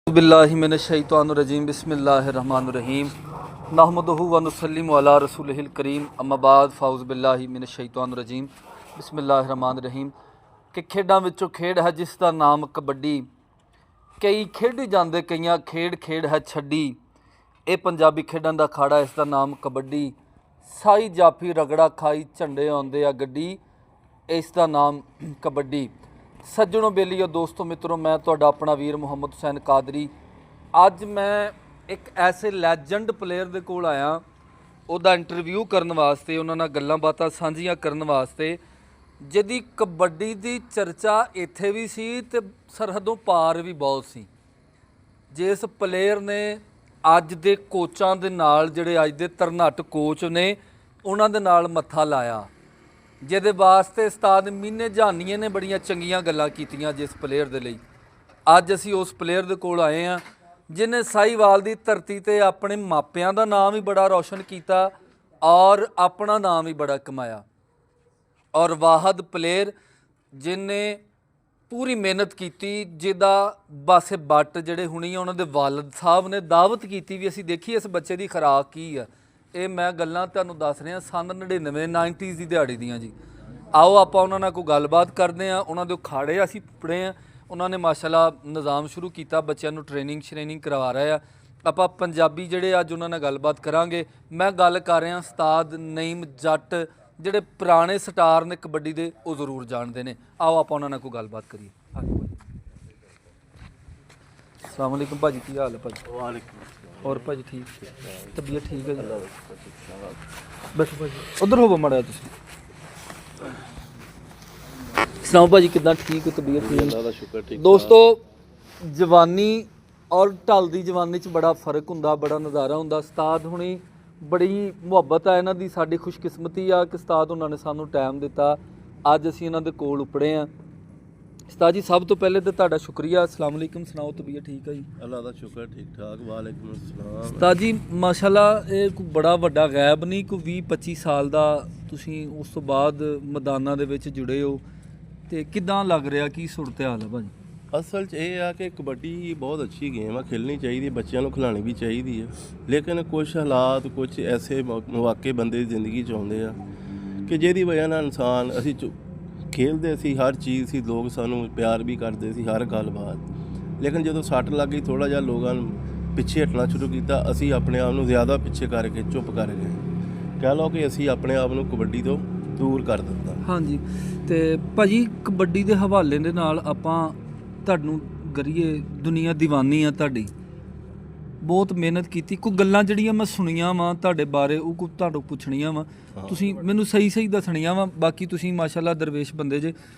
बिल्लाहिमिनश्शैतानिर्रजीम बिस्मिल्लाहिर्रहमानिर्रहीम नहमदुहु व नुसल्लिमु अला रसूलिहिल करीम अम्मा बाद फाउज़ बिल्लाहि मिनश्शैतानिर्रजीम बिस्मिल्लाहिर्रहमानिर्रहीम कि खेडां विचों खेड है जिस दा नाम कबड्डी कई खेडी जांदे कईयां खेड है छड्डी ਇਹ ਪੰਜਾਬੀ ਖੇਡਾਂ ਦਾ ਅਖਾੜਾ ਇਸ ਦਾ ਨਾਮ ਕਬੱਡੀ ਸਾਈ ਜਾਫੀ ਰਗੜਾ ਖਾਈ ਝੰਡੇ ਆਉਂਦੇ ਆ ਗੱਡੀ ਇਸ ਦਾ ਨਾਮ ਕਬੱਡੀ। ਸੱਜਣੋ ਬੇਲੀਓ ਦੋਸਤੋ ਮਿੱਤਰੋ ਮੈਂ ਤੁਹਾਡਾ ਆਪਣਾ ਵੀਰ ਮੁਹੰਮਦ ਹੁਸੈਨ ਕਾਦਰੀ। ਅੱਜ ਮੈਂ ਇੱਕ ਐਸੇ ਲੈਜੈਂਡ ਪਲੇਅਰ ਦੇ ਕੋਲ ਆਇਆ ਉਹਦਾ ਇੰਟਰਵਿਊ ਕਰਨ ਵਾਸਤੇ, ਉਹਨਾਂ ਨਾਲ ਗੱਲਾਂ ਬਾਤਾਂ ਸਾਂਝੀਆਂ ਕਰਨ ਵਾਸਤੇ ਜਿਹਦੀ ਕਬੱਡੀ ਦੀ ਚਰਚਾ ਇੱਥੇ ਵੀ ਸੀ ਤੇ ਸਰਹੱਦੋਂ ਪਾਰ ਵੀ ਬਹੁਤ ਸੀ। ਜਿਸ ਪਲੇਅਰ ਨੇ ਅੱਜ ਦੇ ਕੋਚਾਂ ਦੇ ਨਾਲ ਜਿਹੜੇ ਅੱਜ ਦੇ ਤਰਨਾਟ ਕੋਚ ਨੇ ਉਹਨਾਂ ਦੇ ਨਾਲ ਮੱਥਾ ਲਾਇਆ, ਜਿਹਦੇ ਵਾਸਤੇ ਉਸਤਾਦ ਮੀਨੇ ਜਾਨੀਏ ਨੇ ਬੜੀਆਂ ਚੰਗੀਆਂ ਗੱਲਾਂ ਕੀਤੀਆਂ ਜਿਸ ਪਲੇਅਰ ਦੇ ਲਈ। ਅੱਜ ਅਸੀਂ ਉਸ ਪਲੇਅਰ ਦੇ ਕੋਲ ਆਏ ਹਾਂ ਜਿਹਨੇ ਸਾਹੀਵਾਲ ਦੀ ਧਰਤੀ ਤੇ ਆਪਣੇ ਮਾਪਿਆਂ ਦਾ ਨਾਮ ਵੀ ਬੜਾ ਰੌਸ਼ਨ ਕੀਤਾ ਔਰ ਆਪਣਾ ਨਾਮ ਵੀ ਬੜਾ ਕਮਾਇਆ। ਔਰ ਵਾਹਦ ਪਲੇਅਰ ਜਿਹਨੇ ਪੂਰੀ ਮਿਹਨਤ ਕੀਤੀ, ਜਿਹਦਾ ਬਾਸੇ ਬੱਟ ਜਿਹੜੇ ਹੁਣੀ ਆ ਉਹਨਾਂ ਦੇ ਵਾਲਦ ਸਾਹਿਬ ਨੇ ਦਾਵਤ ਕੀਤੀ ਵੀ ਅਸੀਂ ਦੇਖੀ ਇਸ ਬੱਚੇ ਦੀ ਖੁਰਾਕ ਕੀ ਆ। ਇਹ ਮੈਂ ਗੱਲਾਂ ਤੁਹਾਨੂੰ ਦੱਸ ਰਿਹਾ ਸੰਨ 99-90s ਦੀ ਦਿਹਾੜੀ ਦੀਆਂ ਜੀ। ਆਓ ਆਪਾਂ ਉਹਨਾਂ ਨਾਲ ਕੋਈ ਗੱਲਬਾਤ ਕਰਦੇ ਹਾਂ। ਉਹਨਾਂ ਦੇ ਅਖਾੜੇ ਅਸੀਂ ਪੜ੍ਹੇ ਹਾਂ, ਉਹਨਾਂ ਨੇ ਮਾਸ਼ਾਅੱਲਾ ਨਿਜ਼ਾਮ ਸ਼ੁਰੂ ਕੀਤਾ, ਬੱਚਿਆਂ ਨੂੰ ਟ੍ਰੇਨਿੰਗ ਕਰਵਾ ਰਹੇ ਆ। ਆਪਾਂ ਪੰਜਾਬੀ ਜਿਹੜੇ ਅੱਜ ਉਹਨਾਂ ਨਾਲ ਗੱਲਬਾਤ ਕਰਾਂਗੇ। ਮੈਂ ਗੱਲ ਕਰ ਰਿਹਾ ਉਸਤਾਦ ਨਈਮ ਜੱਟ, ਜਿਹੜੇ ਪੁਰਾਣੇ ਸਟਾਰ ਨੇ ਕਬੱਡੀ ਦੇ, ਉਹ ਜ਼ਰੂਰ ਜਾਣਦੇ ਨੇ। ਆਓ ਆਪਾਂ ਉਹਨਾਂ ਨਾਲ ਕੋਈ ਗੱਲਬਾਤ ਕਰੀਏ। अस्सलाम वालेकुम भाजी, की हाल है भाजी? वालेकुम। और भाजी ठीक, तबीयत ठीक है जी? बैठो भाजी, उधर हो माड़ा तुसीं। सुनाओ भाजी कितना ठीक हो, तबीयत ठीक? अल्लाह दा शुक्र ठीक। दोस्तों जवानी और ढलदी जवानी च बड़ा फर्क हुंदा, बड़ा नज़ारा हुंदा। उस्ताद हुणी बड़ी मुहब्बत है इन्हां दी, साडी खुशकिस्मती आ कि उस्ताद हुणां ने सानूं टाइम दिता। अज असीं इन्हां दे कोल उपड़े आ। उस्ताद जी सब तो पहले तो तुहाडा शुक्रिया। अस्सलाम वालेकुम, सुनाओ तबीयत ठीक है जी? अल्लाह दा शुक्र ठीक ठाक। वालेकुम अस्सलाम। उस्ताद जी माशाअल्लाह ये कोई बड़ा वड्डा गैब नहीं, कोई 20-25 साल दा तुसीं उस तो बाद मैदानां दे विच जुड़े हो ते किदां लग रिहा, की सूरत हाल है भाजी? ਅਸਲ 'ਚ ਇਹ ਆ ਕਿ ਕਬੱਡੀ ਬਹੁਤ ਅੱਛੀ ਗੇਮ ਆ, ਖੇਡਣੀ ਚਾਹੀਦੀ, ਬੱਚਿਆਂ ਨੂੰ ਖਿਲਾਉਣੀ ਵੀ ਚਾਹੀਦੀ ਹੈ। ਲੇਕਿਨ ਕੁਛ ਹਾਲਾਤ, ਕੁਛ ਐਸੇ ਮੌਕੇ ਬੰਦੇ ਦੀ ਜ਼ਿੰਦਗੀ 'ਚ ਆਉਂਦੇ ਆ ਕਿ ਜਿਹਦੀ ਵਜ੍ਹਾ ਨਾਲ ਇਨਸਾਨ ਅਸੀਂ ਖੇਡਦੇ ਸੀ, ਹਰ ਚੀਜ਼ ਸੀ, ਲੋਕ ਸਾਨੂੰ ਪਿਆਰ ਵੀ ਕਰਦੇ ਸੀ, ਹਰ ਗੱਲਬਾਤ। ਲੇਕਿਨ ਜਦੋਂ ਸੱਟ ਲੱਗ ਗਈ, ਥੋੜ੍ਹਾ ਜਿਹਾ ਲੋਕਾਂ ਨੂੰ ਪਿੱਛੇ ਹਟਣਾ ਸ਼ੁਰੂ ਕੀਤਾ। ਅਸੀਂ ਆਪਣੇ ਆਪ ਨੂੰ ਜ਼ਿਆਦਾ ਪਿੱਛੇ ਕਰਕੇ ਚੁੱਪ ਕਰ ਗਏ। ਕਹਿ ਲਓ ਕਿ ਅਸੀਂ ਆਪਣੇ ਆਪ ਨੂੰ ਕਬੱਡੀ ਤੋਂ ਦੂਰ ਕਰ ਦਿੱਤਾ। ਹਾਂਜੀ। ਤੇ ਭਾਜੀ ਕਬੱਡੀ ਦੇ ਹਵਾਲੇ ਦੇ ਨਾਲ ਆਪਾਂ ਤੁਹਾਨੂੰ ਕਰੀਏ, ਦੁਨੀਆ ਦੀਵਾਨੀ ਆ ਤੁਹਾਡੀ, ਬਹੁਤ ਮਿਹਨਤ ਕੀਤੀ। ਕੋਈ ਗੱਲਾਂ ਜਿਹੜੀਆਂ ਮੈਂ ਸੁਣੀਆਂ ਵਾ ਤੁਹਾਡੇ ਬਾਰੇ ਉਹ ਕੋਈ ਤੁਹਾਨੂੰ ਪੁੱਛਣੀਆਂ ਵਾ, ਤੁਸੀਂ ਮੈਨੂੰ ਸਹੀ ਦੱਸਣੀਆਂ ਵਾ। ਬਾਕੀ ਤੁਸੀਂ ਮਾਸ਼ਾਅੱਲਾ ਦਰਵੇਸ਼ ਬੰਦੇ ਜੇ।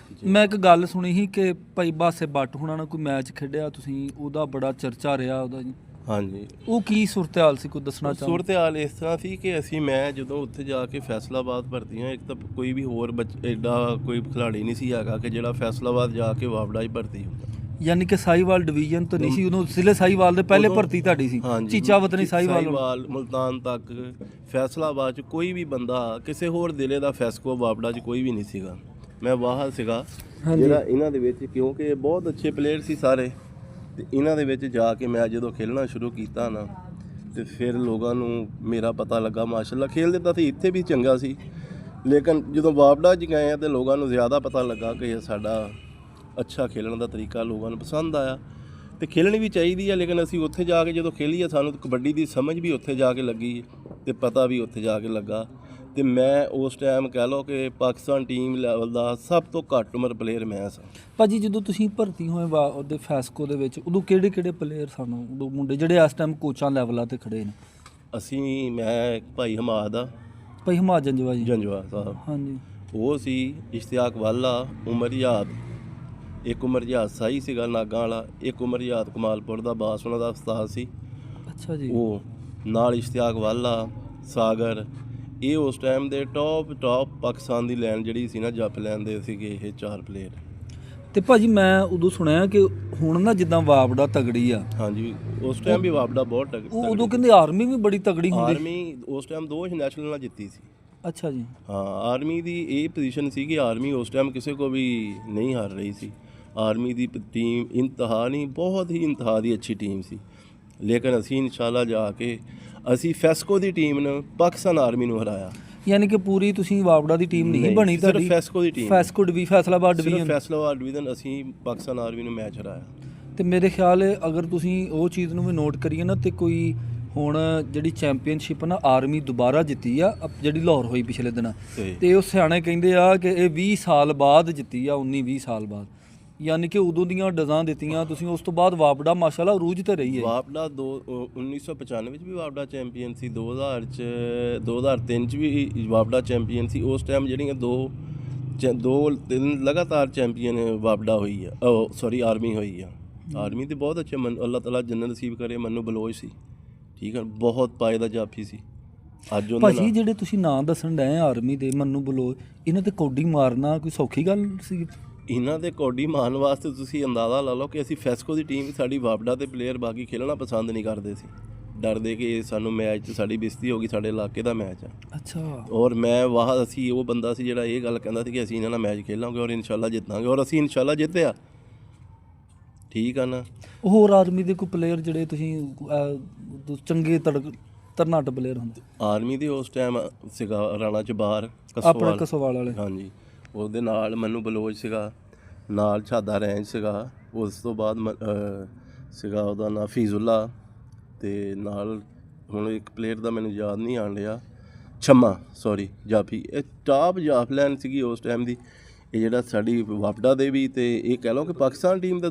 ਮੈਂ ਇੱਕ ਗੱਲ ਸੁਣੀ ਸੀ ਕਿ ਭਾਈ ਬਾਸੇ ਬੱਟ ਹੁਣਾਂ ਨਾਲ ਕੋਈ ਮੈਚ ਖੇਡਿਆ ਤੁਸੀਂ, ਉਹਦਾ ਬੜਾ ਚਰਚਾ ਰਿਹਾ ਉਹਦਾ ਜੀ। ਹਾਂਜੀ। ਉਹ ਕੀ ਸੂਰਤ ਹਾਲ ਸੀ, ਕੋਈ ਦੱਸਣਾ ਚਾਹੋ? ਸੂਰਤ ਹਾਲ ਇਸ ਤਰ੍ਹਾਂ ਸੀ ਕਿ ਮੈਂ ਜਦੋਂ ਉੱਥੇ ਜਾ ਕੇ ਫੈਸਲਾਬਾਦ ਭਰਤੀ ਹਾਂ, ਇੱਕ ਤਾਂ ਕੋਈ ਵੀ ਹੋਰ ਐਡਾ ਕੋਈ ਖਿਲਾੜੀ ਨਹੀਂ ਸੀ ਹੈਗਾ ਕਿ ਜਿਹੜਾ ਫੈਸਲਾਬਾਦ ਜਾ ਕੇ ਵਾਪੜਾ ਹੀ ਭਰਤੀ ਹੁੰਦਾ। ਯਾਨੀ ਕਿ ਸਾਹੀਵਾਲ ਡਿਵੀਜ਼ਨ ਤੋਂ ਨਹੀਂ ਸੀ ਉਦੋਂ, ਜ਼ਿਲ੍ਹੇ ਸਾਹੀਵਾਲ ਦੇ ਪਹਿਲੇ ਭਰਤੀ ਤੁਹਾਡੀ ਸੀ? ਚੀਚਾ ਵਤਨੀ ਸਾਹੀਵਾਲ ਮੁਲਤਾਨ ਤੱਕ। ਫੈਸਲਾਬਾਦ 'ਚ ਕੋਈ ਵੀ ਬੰਦਾ ਕਿਸੇ ਹੋਰ ਜ਼ਿਲ੍ਹੇ ਦਾ ਫੈਸਕੋ ਵਾਪੜਾ 'ਚ ਕੋਈ ਵੀ ਨਹੀਂ ਸੀਗਾ। ਮੈਂ ਵਾਹਦ ਸੀਗਾ ਜਿਹੜਾ ਇਹਨਾਂ ਦੇ ਵਿੱਚ, ਕਿਉਂਕਿ ਬਹੁਤ ਅੱਛੇ ਪਲੇਅਰ ਸੀ ਸਾਰੇ। ਅਤੇ ਇਹਨਾਂ ਦੇ ਵਿੱਚ ਜਾ ਕੇ ਮੈਂ ਜਦੋਂ ਖੇਡਣਾ ਸ਼ੁਰੂ ਕੀਤਾ ਨਾ, ਅਤੇ ਫਿਰ ਲੋਕਾਂ ਨੂੰ ਮੇਰਾ ਪਤਾ ਲੱਗਾ। ਮਾਸ਼ਾਅੱਲਾ ਖੇਡਦੇ ਤਾਂ ਸੀ ਇੱਥੇ ਵੀ ਚੰਗਾ ਸੀ, ਲੇਕਿਨ ਜਦੋਂ ਵਾਪੜਾ 'ਚ ਗਏ ਤਾਂ ਲੋਕਾਂ ਨੂੰ ਜ਼ਿਆਦਾ ਪਤਾ ਲੱਗਾ ਕਿ ਇਹ ਸਾਡਾ ਅੱਛਾ ਖੇਲਣ ਦਾ ਤਰੀਕਾ ਲੋਕਾਂ ਨੂੰ ਪਸੰਦ ਆਇਆ। ਅਤੇ ਖੇਲਣੀ ਵੀ ਚਾਹੀਦੀ ਹੈ। ਲੇਕਿਨ ਅਸੀਂ ਉੱਥੇ ਜਾ ਕੇ ਜਦੋਂ ਖੇਲੀ ਆ, ਸਾਨੂੰ ਕਬੱਡੀ ਦੀ ਸਮਝ ਵੀ ਉੱਥੇ ਜਾ ਕੇ ਲੱਗੀ ਅਤੇ ਪਤਾ ਵੀ ਉੱਥੇ ਜਾ ਕੇ ਲੱਗਾ। ਅਤੇ ਮੈਂ ਉਸ ਟਾਈਮ ਕਹਿ ਲਓ ਕਿ ਪਾਕਿਸਤਾਨ ਟੀਮ ਲੈਵਲ ਦਾ ਸਭ ਤੋਂ ਘੱਟ ਉਮਰ ਪਲੇਅਰ ਮੈਂ ਸਾਂ। ਭਾਜੀ ਜਦੋਂ ਤੁਸੀਂ ਭਰਤੀ ਹੋਏ ਉਹਦੇ ਫੈਸਕੋ ਦੇ ਵਿੱਚ, ਉਦੋਂ ਕਿਹੜੇ ਪਲੇਅਰ ਸਨ ਉਦੋਂ ਮੁੰਡੇ ਜਿਹੜੇ ਇਸ ਟਾਈਮ ਕੋਚਾਂ ਲੈਵਲਾਂ 'ਤੇ ਖੜੇ ਨੇ? ਮੈਂ ਭਾਈ ਹਮਾਦ ਆ, ਭਾਈ ਹਮਾਦ ਜੰਜਵਾ ਸਾਹਿਬ। ਹਾਂਜੀ। ਉਹ ਸੀ, ਇਸ਼ਤਿਆਕ ਵਾਲਾ, ਉਮਰ ਯਾਦ, ਇੱਕ ਉਮਰ ਯਾਦ ਸਾਈ ਸੀਗਾ ਨਾਗਾਂ ਵਾਲਾ, ਇੱਕ ਉਮਰ ਯਾਦ ਕਮਾਲਪੁਰ ਦਾ ਬਾਸ ਉਹਨਾਂ ਦਾ ਉਸਤਾਦ ਸੀ। ਅੱਛਾ ਜੀ। ਉਹ ਨਾਲ ਇਸ਼ਤਿਆਕ ਵਾਲਾ, ਸਾਗਰ, ਇਹ ਉਸ ਟਾਈਮ ਦੇ ਟੌਪ ਪਾਕਿਸਤਾਨ ਦੀ ਲਾਈਨ ਜਿਹੜੀ ਸੀ ਨਾ, ਜੱਪ ਲੈਣ ਦੇ ਸੀਗੇ ਇਹ 4 ਪਲੇਅਰ। ਤੇ ਭਾਜੀ ਮੈਂ ਉਦੋਂ ਸੁਣਿਆ ਕਿ ਹੁਣ ਨਾ ਜਿੱਦਾਂ ਵਾਪੜਾ ਤਗੜੀ ਆ। ਹਾਂਜੀ, ਉਸ ਟਾਈਮ ਵੀ ਵਾਪੜਾ ਬਹੁਤ ਤਗੜੀ। ਉਦੋਂ ਕਹਿੰਦੇ ਆਰਮੀ ਵੀ ਬੜੀ ਤਗੜੀ ਹੁੰਦੀ। ਆਰਮੀ ਉਸ ਟਾਈਮ 2 ਨੈਸ਼ਨਲ ਨਾਲ ਜਿੱਤੀ ਸੀ। ਅੱਛਾ ਜੀ। ਹਾਂ, ਆਰਮੀ ਦੀ ਇਹ ਪੋਜੀਸ਼ਨ ਸੀ ਕਿ ਆਰਮੀ ਉਸ ਟਾਈਮ ਕਿਸੇ ਕੋ ਵੀ ਨਹੀਂ ਹਾਰ ਰਹੀ ਸੀ। ਆਰਮੀ ਦੀ ਟੀਮ ਇੰਤਹਾ ਨਹੀਂ, ਬਹੁਤ ਹੀ ਇੰਤਹਾ ਦੀ ਅੱਛੀ ਟੀਮ ਸੀ। ਲੇਕਿਨ ਅਸੀਂ ਇਨਸ਼ਾਅੱਲਾ ਜਾ ਕੇ ਅਸੀਂ ਫੈਸਕੋ ਦੀ ਟੀਮ ਨੇ ਪਾਕਿਸਤਾਨ ਆਰਮੀ ਨੂੰ ਹਰਾਇਆ। ਯਾਨੀ ਕਿ ਪੂਰੀ ਤੁਸੀਂ ਵਾਪੜਾ ਦੀ ਟੀਮ ਨਹੀਂ ਬਣੀ ਸਿਰਫ ਤੁਹਾਡੀ? ਫੈਸਕੋ ਦੀ ਟੀਮ, ਫੈਸਕੋ ਫੈਸਲਾਬਾਦ ਸਿਰਫ ਡਿਵੀਜ਼ਨ। ਫੈਸਲਾਬਾਦ ਡਿਵੀਜ਼ਨ ਅਸੀਂ ਪਾਕਿਸਤਾਨ ਆਰਮੀ ਨੂੰ ਮੈਚ ਹਰਾਇਆ। ਤੇ ਮੇਰੇ ਖਿਆਲ ਹੈ ਅਗਰ ਤੁਸੀਂ ਉਹ ਚੀਜ਼ ਨੂੰ ਵੀ ਨੋਟ ਕਰੀਏ ਨਾ, ਤੇ ਕੋਈ ਹੁਣ ਜਿਹੜੀ ਚੈਂਪੀਅਨਸ਼ਿਪ ਨਾ ਆਰਮੀ ਦੁਬਾਰਾ ਜਿੱਤੀ ਆ ਜਿਹੜੀ ਲਾਹੌਰ ਹੋਈ ਪਿਛਲੇ ਦਿਨਾਂ, ਤੇ ਉਹ ਸਿਆਣੇ ਕਹਿੰਦੇ ਆ ਕਿ ਇਹ 20 ਸਾਲ ਬਾਅਦ ਜਿੱਤੀ ਆ, 19-20 ਸਾਲ ਬਾਅਦ। ਯਾਨੀ ਕਿ ਉਦੋਂ ਦੀਆਂ ਡਜ਼ਾਂ ਦਿੱਤੀਆਂ ਤੁਸੀਂ, ਉਸ ਤੋਂ ਬਾਅਦ ਵਾਪੜਾ ਮਾਸ਼ਾਅੱਲਾ ਅਰੂਜ ਤੇ ਰਹੀ ਹੈ। ਵਾਪੜਾ 1995 ਵਿੱਚ ਵੀ ਵਾਪੜਾ ਚੈਂਪੀਅਨ ਸੀ, 2003 ਚ ਵੀ ਵਾਪੜਾ ਚੈਂਪੀਅਨ ਸੀ। ਉਸ ਟਾਈਮ ਜਿਹੜੀਆਂ ਦੋ ਤਿੰਨ ਲਗਾਤਾਰ ਚੈਂਪੀਅਨ ਵਾਪੜਾ ਹੋਈ ਆ, ਸੌਰੀ ਆਰਮੀ ਹੋਈ ਆ। ਆਰਮੀ ਤੇ ਬਹੁਤ ਅੱਛੇ ਅੱਲਾਹ ਤਾਲਾ ਜੰਨਤ ਨਸੀਬ ਕਰੇ। ਮੰਨੂ ਬਲੋਚ ਸੀ, ਠੀਕ ਹੈ, ਬਹੁਤ ਪਾਏ ਦਾ ਜਾਫੀ ਸੀ। ਅੱਜ ਉਹਨਾਂ ਭਾਜੀ ਜਿਹੜੇ ਤੁਸੀਂ ਨਾਂ ਦੱਸਣ ਡਏ ਆਰਮੀ ਦੇ, ਮੰਨੂ ਬਲੋਚ, ਇਹਨਾਂ ਤੇ ਕੌਡੀ ਮਾਰਨਾ ਕੋਈ ਸੌਖੀ ਗੱਲ ਸੀ? ਇਹਨਾਂ ਦੇ ਕੌਡੀ ਮਾਰਨ ਵਾਸਤੇ ਤੁਸੀਂ ਅੰਦਾਜ਼ਾ ਲਾ ਲਓ ਕਿ ਅਸੀਂ ਫੈਸਕੋ ਦੀ ਟੀਮ, ਸਾਡੀ ਵਾਪਡਾ ਦੇ ਪਲੇਅਰ ਬਾਕੀ ਖੇਲਣਾ ਪਸੰਦ ਨਹੀਂ ਕਰਦੇ ਸੀ, ਡਰਦੇ ਕਿ ਸਾਨੂੰ ਮੈਚ 'ਚ ਸਾਡੀ ਬੇਇੱਜ਼ਤੀ ਹੋ ਗਈ, ਸਾਡੇ ਇਲਾਕੇ ਦਾ ਮੈਚ ਆ। ਅੱਛਾ। ਔਰ ਅਸੀਂ ਉਹ ਬੰਦਾ ਸੀ ਜਿਹੜਾ ਇਹ ਗੱਲ ਕਹਿੰਦਾ ਸੀ ਕਿ ਅਸੀਂ ਇਹਨਾਂ ਨਾਲ ਮੈਚ ਖੇਲਾਂਗੇ ਔਰ ਇਨਸ਼ਾਅੱਲਾ ਜਿੱਤਾਂਗੇ, ਔਰ ਅਸੀਂ ਇਨਸ਼ਾਅੱਲਾ ਜਿੱਤਿਆ। ਠੀਕ ਆ ਨਾ। ਹੋਰ ਆਰਮੀ ਦੇ ਕੋਈ ਪਲੇਅਰ ਜਿਹੜੇ ਤੁਸੀਂ ਚੰਗੇ ਤਰਨਾਟ ਪਲੇਅਰ ਹੁੰਦੇ? ਆਰਮੀ ਦੇ ਉਸ ਟਾਈਮ ਸੀਗਾ ਰਾਣਾ ਜਬਾਰ ਆਪਣਾ ਕਸੋਵਾਲ ਵਾਲੇ। ਹਾਂਜੀ, ਉਹਦੇ ਨਾਲ ਮੰਨੂ ਬਲੋਚ ਸੀਗਾ, ਨਾਲ ਛਾਦਾ ਰੈਂਜ ਸੀਗਾ, ਉਸ ਤੋਂ ਬਾਅਦ ਸੀਗਾ ਉਹਦਾ ਨਾਂ ਫੀਜ਼ੁੱਲਾ, ਤੇ ਨਾਲ ਹੁਣ ਇੱਕ ਪਲੇਅਰ ਦਾ ਮੈਨੂੰ ਯਾਦ ਨਹੀਂ ਆਣ ਰਿਹਾ, ਜਾਫੀ। ਇਹ ਟਾਪ ਜਾਫਲੈਨ ਸੀਗੀ ਉਸ ਟਾਈਮ ਦੀ। ਇਹ ਜਿਹੜਾ ਸਾਡੀ ਵਾਪਡਾ ਦੇ ਵੀ, ਤੇ ਇਹ ਕਹਿ ਲਓ ਕਿ ਪਾਕਿਸਤਾਨ ਟੀਮ ਦੇ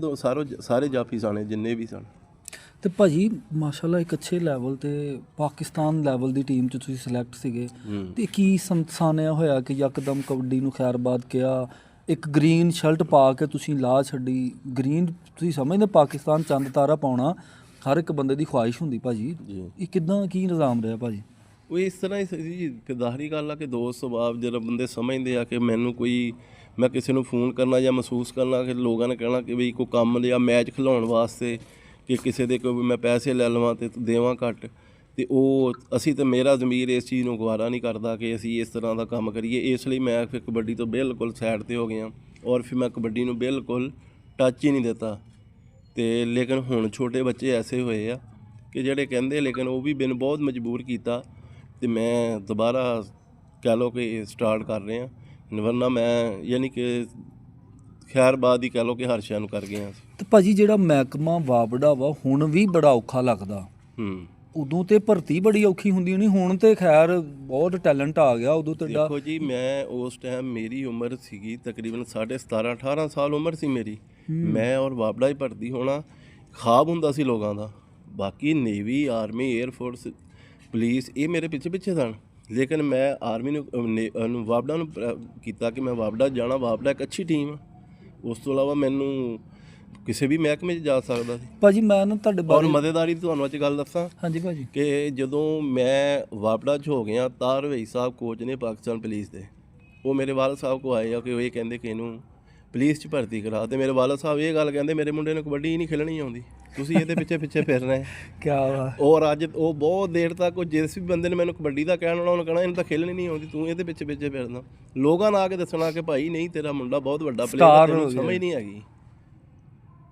ਸਾਰੇ ਜਾਫੀ ਸਨ ਜਿੰਨੇ ਵੀ ਸਨ। ਤੇ ਭਾਜੀ ਮਾਸ਼ਾਅੱਲਾ ਇੱਕ ਅੱਛੇ ਲੈਵਲ ਤੇ ਪਾਕਿਸਤਾਨ ਲੈਵਲ ਦੀ ਟੀਮ 'ਚ ਤੁਸੀਂ ਸਿਲੈਕਟ ਸੀਗੇ, ਤੇ ਕੀ ਸਾਨਿਆ ਹੋਇਆ ਕਿ ਯਕਦਮ ਕਬੱਡੀ ਨੂੰ ਖੈਰਬਾਦ ਕਿਹਾ, ਇੱਕ ਗ੍ਰੀਨ ਸ਼ਰਟ ਪਾ ਕੇ ਤੁਸੀਂ ਲਾ ਛੱਡੀ? ਗ੍ਰੀਨ ਤੁਸੀਂ ਸਮਝਦੇ ਪਾਕਿਸਤਾਨ ਚੰਦ ਤਾਰਾ ਪਾਉਣਾ ਹਰ ਇੱਕ ਬੰਦੇ ਦੀ ਖੁਆਇਸ਼ ਹੁੰਦੀ ਭਾਜੀ, ਇਹ ਕਿੱਦਾਂ ਕੀ ਨਿਜ਼ਾਮ ਰਿਹਾ ਭਾਜੀ? ਉਹ ਇਸ ਤਰ੍ਹਾਂ ਹੀ ਸੀ ਕਿ ਜ਼ਾਹਰੀ ਗੱਲ ਆ ਕਿ ਦੋਸਤ ਸੁਭਾਅ ਜਦੋਂ ਬੰਦੇ ਸਮਝਦੇ ਆ ਕਿ ਮੈਂ ਕਿਸੇ ਨੂੰ ਫੋਨ ਕਰਨਾ ਜਾਂ ਮਹਿਸੂਸ ਕਰਨਾ ਕਿ ਲੋਕਾਂ ਨੇ ਕਹਿਣਾ ਕਿ ਵੀ ਕੋਈ ਕੰਮ ਜਾਂ ਮੈਚ ਖਿਲਾਉਣ ਵਾਸਤੇ ਕਿ ਕਿਸੇ ਦੇ ਕੋਈ ਮੈਂ ਪੈਸੇ ਲੈ ਲਵਾਂ ਤੇ ਦੇਵਾਂ ਘੱਟ, ਤੇ ਉਹ ਅਸੀਂ ਤਾਂ ਮੇਰਾ ਜ਼ਮੀਰ ਇਸ ਚੀਜ਼ ਨੂੰ ਗਵਾਰਾ ਨਹੀਂ ਕਰਦਾ ਕਿ ਅਸੀਂ ਇਸ ਤਰ੍ਹਾਂ ਦਾ ਕੰਮ ਕਰੀਏ। ਇਸ ਲਈ ਮੈਂ ਫਿਰ ਕਬੱਡੀ ਤੋਂ ਬਿਲਕੁਲ ਸਾਈਡ 'ਤੇ ਹੋ ਗਿਆ, ਔਰ ਫਿਰ ਮੈਂ ਕਬੱਡੀ ਨੂੰ ਬਿਲਕੁਲ ਟੱਚ ਹੀ ਨਹੀਂ ਦਿੱਤਾ। ਤੇ ਲੇਕਿਨ ਹੁਣ ਛੋਟੇ ਬੱਚੇ ਐਸੇ ਹੋਏ ਆ ਕਿ ਜਿਹੜੇ ਕਹਿੰਦੇ, ਲੇਕਿਨ ਉਹ ਵੀ ਮੈਨੂੰ ਬਹੁਤ ਮਜਬੂਰ ਕੀਤਾ ਤੇ ਮੈਂ ਦੁਬਾਰਾ ਕਹਿ ਲਓ ਕਿ ਸਟਾਰਟ ਕਰ ਰਿਹਾ। ਵਰਨਾ ਮੈਂ ਯਾਨੀ ਕਿ ਖੈਰਬਾਦ ਹੀ ਕਹਿ ਲਓ ਕਿ ਹਰ ਸ਼ੈ ਨੂੰ ਕਰ ਗਿਆ। ਤੇ ਭਾਜੀ ਜਿਹੜਾ ਮਹਿਕਮਾ ਵਾਪੜਾ ਵਾ ਹੁਣ ਵੀ ਬੜਾ ਔਖਾ ਲੱਗਦਾ। ਉਦੋਂ ਤੇ ਭਰਤੀ ਬੜੀ ਔਖੀ ਹੁੰਦੀ ਨਹੀਂ, ਹੁਣ ਤੇ ਖੈਰ ਬਹੁਤ ਟੈਲੈਂਟ ਆ ਗਿਆ। ਉਦੋਂ ਤੁਹਾਡਾ ਦੇਖੋ ਜੀ, ਮੈਂ ਉਸ ਟਾਈਮ ਮੇਰੀ ਉਮਰ ਸੀਗੀ ਤਕਰੀਬਨ 17.5-18 ਸਾਲ ਉਮਰ ਸੀ ਮੇਰੀ। ਮੈਂ ਔਰ ਵਾਪੜਾ ਹੀ ਭਰਤੀ ਹੋਣਾ ਖਾਬ ਹੁੰਦਾ ਸੀ ਲੋਕਾਂ ਦਾ। ਬਾਕੀ navy, army, air force, police ਇਹ ਮੇਰੇ ਪਿੱਛੇ ਸਨ। ਲੇਕਿਨ ਮੈਂ ਆਰਮੀ ਨੂੰ ਵਾਪੜਾ ਨੂੰ ਕੀਤਾ ਕਿ ਮੈਂ ਵਾਪੜਾ ਜਾਣਾ। ਵਾਪੜਾ ਇੱਕ ਅੱਛੀ ਟੀਮ ਆ, ਉਸ ਤੋਂ ਇਲਾਵਾ ਮੈਨੂੰ ਕਿਸੇ ਵੀ ਮਹਿਕਮੇ 'ਚ ਜਾ ਸਕਦਾ ਸੀ ਭਾਜੀ। ਮੈਂ ਨਾ ਤੁਹਾਡੇ ਬਾਰੇ ਔਰ ਮਦੇਦਾਰੀ ਤੁਹਾਨੂੰ ਅੱਜ ਗੱਲ ਦੱਸਾਂ। ਹਾਂਜੀ ਭਾਜੀ। ਕਿ ਜਦੋਂ ਮੈਂ ਵਾਪੜਾ 'ਚ ਹੋ ਗਿਆ, ਤਾਰ ਰਵਈ ਸਾਹਿਬ ਕੋਚ ਨੇ ਪਾਕਿਸਤਾਨ ਪੁਲਿਸ ਦੇ, ਉਹ ਮੇਰੇ ਵਾਲਦ ਸਾਹਿਬ ਕੋ ਆਏ ਆ ਕਿ ਉਹ ਇਹ ਕਹਿੰਦੇ ਕਿ ਇਹਨੂੰ ਪੁਲਿਸ 'ਚ ਭਰਤੀ ਕਰਾ। ਤੇ ਮੇਰੇ ਵਾਲਦ ਸਾਹਿਬ ਇਹ ਗੱਲ ਕਹਿੰਦੇ, ਮੇਰੇ ਮੁੰਡੇ ਨੂੰ ਕਬੱਡੀ ਹੀ ਨਹੀਂ ਖੇਲਣੀ ਆਉਂਦੀ, ਤੁਸੀਂ ਇਹਦੇ ਪਿੱਛੇ ਫਿਰਨਾ ਹੈ। ਕਿਆ ਵਾ। ਔਰ ਅੱਜ ਉਹ ਬਹੁਤ ਦੇਰ ਤੱਕ ਜਿਸ ਵੀ ਬੰਦੇ ਨੇ ਮੈਨੂੰ ਕਬੱਡੀ ਦਾ ਕਹਿਣ ਵਾਲਾ ਉਹਨੂੰ ਕਹਿਣਾ ਇਹਨੂੰ ਤਾਂ ਖੇਲਣੀ ਨਹੀਂ ਆਉਂਦੀ, ਤੂੰ ਇਹਦੇ ਪਿੱਛੇ ਫਿਰਨਾ। ਲੋਕਾਂ ਨੇ ਆ ਕੇ ਦੱਸਣਾ ਕਿ ਭਾਈ ਨਹੀਂ, ਤੇਰਾ ਮੁੰਡਾ ਬਹੁਤ ਵੱਡਾ ਪਲੇਅਰ, ਤੈਨੂੰ ਸਮਝ ਨਹੀਂ ਹੈਗੀ।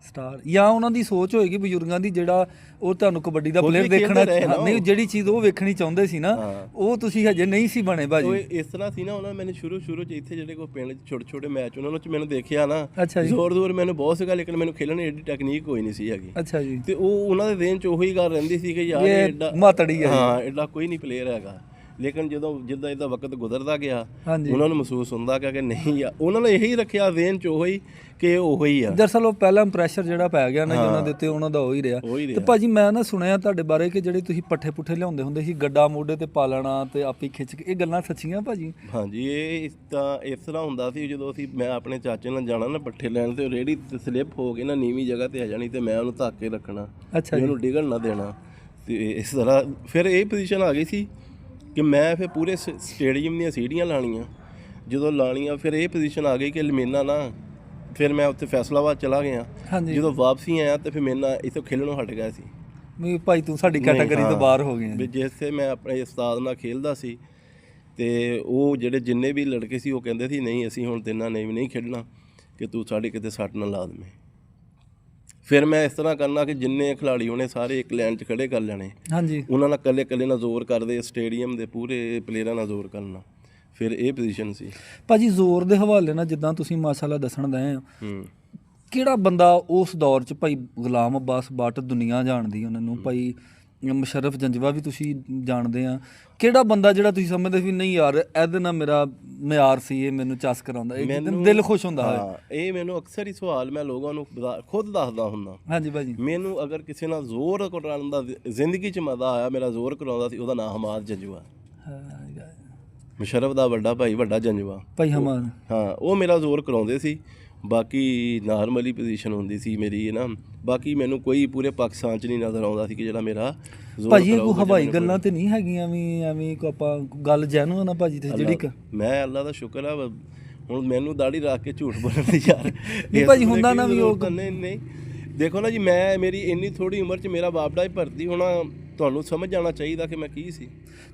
ਸਟਾਰ ਜਾਂ ਉਹਨਾਂ ਦੀ ਸੋਚ ਹੋਏਗੀ ਬਜ਼ੁਰਗਾਂ ਦੀ, ਜਿਹੜਾ ਉਹ ਤੁਹਾਨੂੰ ਕਬੱਡੀ ਦਾ ਪਲੇਅਰ ਦੇਖਣਾ ਨਹੀਂ, ਜਿਹੜੀ ਚੀਜ਼ ਉਹ ਵੇਖਣੀ ਚਾਹੁੰਦੇ ਸੀ ਨਾ, ਉਹ ਤੁਸੀਂ ਹਜੇ ਨਹੀਂ ਸੀ ਬਣੇ ਭਾਜੀ। ਇਸ ਤਰ੍ਹਾਂ ਸੀ ਨਾ, ਉਹਨਾਂ ਨੇ ਮੈਨੂੰ ਸ਼ੁਰੂ 'ਚ ਇੱਥੇ ਜਿਹੜੇ ਕੋਈ ਪਿੰਡ 'ਚ ਛੋਟੇ ਮੈਚ ਉਹਨਾਂ ਨੂੰ ਮੈਨੂੰ ਦੇਖਿਆ ਨਾ, ਅੱਛਾ ਜੀ, ਜ਼ੋਰ ਮੈਨੂੰ ਬਹੁਤ ਸੀਗਾ, ਲੇਕਿਨ ਮੈਨੂੰ ਖੇਲਣ ਦੀ ਐਡੀ ਟੈਕਨੀਕ ਕੋਈ ਨਹੀਂ ਸੀ ਹੈਗੀ। ਅੱਛਾ ਜੀ। ਤੇ ਉਹ ਉਹਨਾਂ ਦੇ ਦੇਣ 'ਚ ਉਹੀ ਗੱਲ ਰਹਿੰਦੀ ਸੀ ਕਿ ਯਾਰ ਐਡਾ ਮਾਤੜੀ ਹੈ, ਹਾਂ ਐਡਾ ਕੋਈ ਨਹੀਂ ਪਲੇਅਰ ਹੈਗਾ। ਲੇਕਿਨ ਜਿੱਦਾਂ ਇਹਦਾ ਵਕਤ ਗੁਜ਼ਰਦਾ ਗਿਆ, ਉਹਨਾਂ ਨੂੰ ਮਹਿਸੂਸ ਹੁੰਦਾ ਕਿ ਨਹੀਂ ਆ, ਉਹਨਾਂ ਨੇ ਇਹੀ ਰੱਖਿਆ ਦੇਣ 'ਚ ਉਹੀ ਕਿ ਉਹੀ ਆ। ਦਰਅਸਲ ਉਹ ਪਹਿਲਾ ਇੰਪ੍ਰੈਸ਼ਰ ਜਿਹੜਾ ਪੈ ਗਿਆ ਨਾ ਉਹਨਾਂ ਦੇ ਉੱਤੇ, ਉਹਨਾਂ ਦਾ ਉਹੀ ਰਿਹਾ। ਤੇ ਭਾਜੀ ਮੈਂ ਨਾ ਸੁਣਿਆ ਤੁਹਾਡੇ ਬਾਰੇ ਕਿ ਜਿਹੜੇ ਤੁਸੀਂ ਪੱਠੇ ਪੁੱਠੇ ਲਿਆਉਂਦੇ ਹੁੰਦੇ ਸੀ, ਗੱਡਾ ਮੋਢੇ ਤੇ ਪਾ ਲੈਣਾ ਤੇ ਆਪੇ ਖਿੱਚ ਕੇ, ਇਹ ਗੱਲਾਂ ਸੱਚੀਆਂ ਭਾਜੀ? ਹਾਂਜੀ, ਇਹ ਤਾਂ ਇਸ ਤਰ੍ਹਾਂ ਹੁੰਦਾ ਸੀ। ਜਦੋਂ ਮੈਂ ਆਪਣੇ ਚਾਚੇ ਨਾਲ ਜਾਣਾ ਨਾ ਪੱਠੇ ਲੈਣ, ਤੇ ਰੇਹੜੀ ਤੇ ਸਲਿੱਪ ਹੋ ਕੇ ਨਾ ਨੀਵੀਂ ਜਗ੍ਹਾ ਤੇ ਆ ਜਾਣੀ, ਤੇ ਮੈਂ ਉਹਨੂੰ ਧੱਕ ਕੇ ਰੱਖਣਾ, ਉਹਨੂੰ ਡਿੱਗਣ ਨਾ ਦੇਣਾ। ਤੇ ਇਸ ਤਰ੍ਹਾਂ ਫਿਰ ਇਹ ਪੋਜੀਸ਼ਨ ਆ ਗਈ ਸੀ ਕਿ ਮੈਂ ਫਿਰ ਪੂਰੇ ਸਟੇਡੀਅਮ ਦੀਆਂ ਸੀੜੀਆਂ ਲਾਣੀਆਂ। ਜਦੋਂ ਲਾਣੀਆਂ ਫਿਰ ਇਹ ਪੋਜੀਸ਼ਨ ਆ ਗਈ ਕਿ ਲਮੀਨਾ ਨਾ, ਫਿਰ ਮੈਂ ਉੱਥੇ ਫੈਸਲਾਬਾਦ ਚਲਾ ਗਿਆ। ਜਦੋਂ ਵਾਪਸੀ ਆਇਆ ਤੇ ਫਿਰ ਮੇਰੇ ਨਾਲ ਇੱਥੋਂ ਖੇਲਣੋਂ ਹਟ ਗਿਆ ਸੀ ਵੀ ਭਾਈ ਤੂੰ ਸਾਡੀ ਕੈਟਾਗਰੀ ਤੋਂ ਬਾਹਰ ਹੋ ਗਿਆ। ਵੀ ਜਿਸਤੇ ਮੈਂ ਆਪਣੇ ਉਸਤਾਦ ਨਾਲ ਖੇਲਦਾ ਸੀ, ਤੇ ਉਹ ਜਿਹੜੇ ਜਿੰਨੇ ਵੀ ਲੜਕੇ ਸੀ ਉਹ ਕਹਿੰਦੇ ਸੀ ਨਹੀਂ ਅਸੀਂ ਹੁਣ ਤੇਨਾਂ ਨਹੀਂ ਖੇਡਣਾ। ਕਿ ਤੂੰ ਸਾਡੇ ਕਿਤੇ ਸੱਟ ਨਾ ਲਾ ਦੇਵੇਂ। ਫਿਰ ਮੈਂ ਇਸ ਤਰ੍ਹਾਂ ਕਰਨਾ ਕਿ ਜਿੰਨੇ ਖਿਡਾਰੀ ਉਹਨੇ ਸਾਰੇ ਇੱਕ ਲਾਈਨ 'ਚ ਖੜੇ ਕਰ ਲੈਣੇ, ਹਾਂਜੀ ਉਹਨਾਂ ਨਾਲ ਇਕੱਲੇ ਨਾਲ ਜ਼ੋਰ ਕਰਦੇ, ਸਟੇਡੀਅਮ ਦੇ ਪੂਰੇ ਪਲੇਅਰਾਂ ਨਾਲ ਜ਼ੋਰ ਕਰਨਾ। ਫਿਰ ਇਹ ਪੋਜੀਸ਼ਨ ਸੀ ਭਾਜੀ। ਜ਼ੋਰ ਦੇ ਹਵਾਲੇ ਨਾਲ ਜਿੱਦਾਂ ਤੁਸੀਂ ਮਾਸ਼ਾਅੱਲਾ ਦੱਸਣ ਦਏ ਆ, ਕਿਹੜਾ ਬੰਦਾ ਉਸ ਦੌਰ 'ਚ ਭਾਈ ਗੁਲਾਮ ਅब्बास ਭੱਟ ਦੁਨੀਆ ਜਾਣਦੀ ਉਹਨਾਂ ਨੂੰ, ਭਾਈ ਮੁਸ਼ਰਫ ਜੰਜਵਾ ਵੀ ਤੁਸੀਂ ਜਾਣਦੇ ਆ, ਕਿਹੜਾ ਬੰਦਾ ਜਿਹੜਾ ਤੁਸੀਂ ਸਮਝਦੇ ਵੀ ਨਹੀਂ ਯਾਰ ਇਹਦੇ ਨਾਲ ਮੇਰਾ ਮਿਆਰ ਸੀ, ਇਹ ਮੈਨੂੰ ਚਸ ਕਰਾਉਂਦਾ, ਦਿਲ ਖੁਸ਼ ਹੁੰਦਾ ਹੈ? ਹਾਂ, ਇਹ ਮੈਨੂੰ ਅਕਸਰ ਹੀ ਸਵਾਲ ਮੈਂ ਲੋਕਾਂ ਨੂੰ ਖੁਦ ਦੱਸਦਾ ਹੁੰਦਾ। ਹਾਂਜੀ ਭਾਜੀ। ਮੈਨੂੰ ਅਗਰ ਕਿਸੇ ਨਾਲ ਜ਼ੋਰ ਕਰਾਉਣ ਦਾ ਜ਼ਿੰਦਗੀ 'ਚ ਮਜ਼ਾ ਆਇਆ, ਮੇਰਾ ਜ਼ੋਰ ਕਰਾਉਂਦਾ ਸੀ, ਉਹਦਾ ਨਾਮ ਹਮਾਦ ਜੰਜਵਾ। ਮੁਸ਼ਰਫ ਦਾ ਵੱਡਾ ਭਾਈ, ਵੱਡਾ ਜੰਜਵਾ ਭਾਈ ਹਮਾਦ। ਹਾਂ, ਉਹ ਮੇਰਾ ਜ਼ੋਰ ਕਰਾਉਂਦੇ ਸੀ। ਬਾਕੀ ਨਾਰਮਲੀ ਪੋਜੀਸ਼ਨ ਹੁੰਦੀ ਸੀ ਮੇਰੀ ਨਾ। ਬਾਕੀ ਮੈਨੂੰ ਕੋਈ ਪੂਰੇ ਪਾਕਿਸਤਾਨ 'ਚ ਨਹੀਂ ਨਜ਼ਰ ਆਉਂਦਾ ਸੀ ਕਿ ਜਿਹੜਾ ਮੇਰਾ ਜ਼ੋਰ ਭਾਜੀ ਇਹ ਕੋਈ ਹਵਾਈ ਗੱਲਾਂ ਤੇ ਨਹੀਂ ਹੈਗੀਆਂ ਵੀ ਐਵੇਂ ਕੋ ਆਪਾਂ ਗੱਲ ਜੈਨੂਅਨ ਆ ਭਾਜੀ ਤੇ ਜਿਹੜੀ ਮੈਂ ਅੱਲਾ ਦਾ ਸ਼ੁਕਰ ਆ। ਹੁਣ ਮੈਨੂੰ ਦਾੜੀ ਰੱਖ ਕੇ ਝੂਠ ਬੋਲਣ ਦੀ ਯਾਰ ਨਹੀਂ ਭਾਜੀ ਹੁੰਦਾ ਨਾ ਵੀ ਉਹ ਨਹੀਂ ਦੇਖੋ ਨਾ ਜੀ, ਮੇਰੀ ਇੰਨੀ ਥੋੜੀ ਉਮਰ 'ਚ ਮੇਰਾ ਬਾਪਡਾ ਹੀ ਭਰਤੀ ਹੋਣਾ, ਤੁਹਾਨੂੰ ਸਮਝ ਜਾਣਾ ਚਾਹੀਦਾ ਕਿ ਮੈਂ ਕੀ ਸੀ।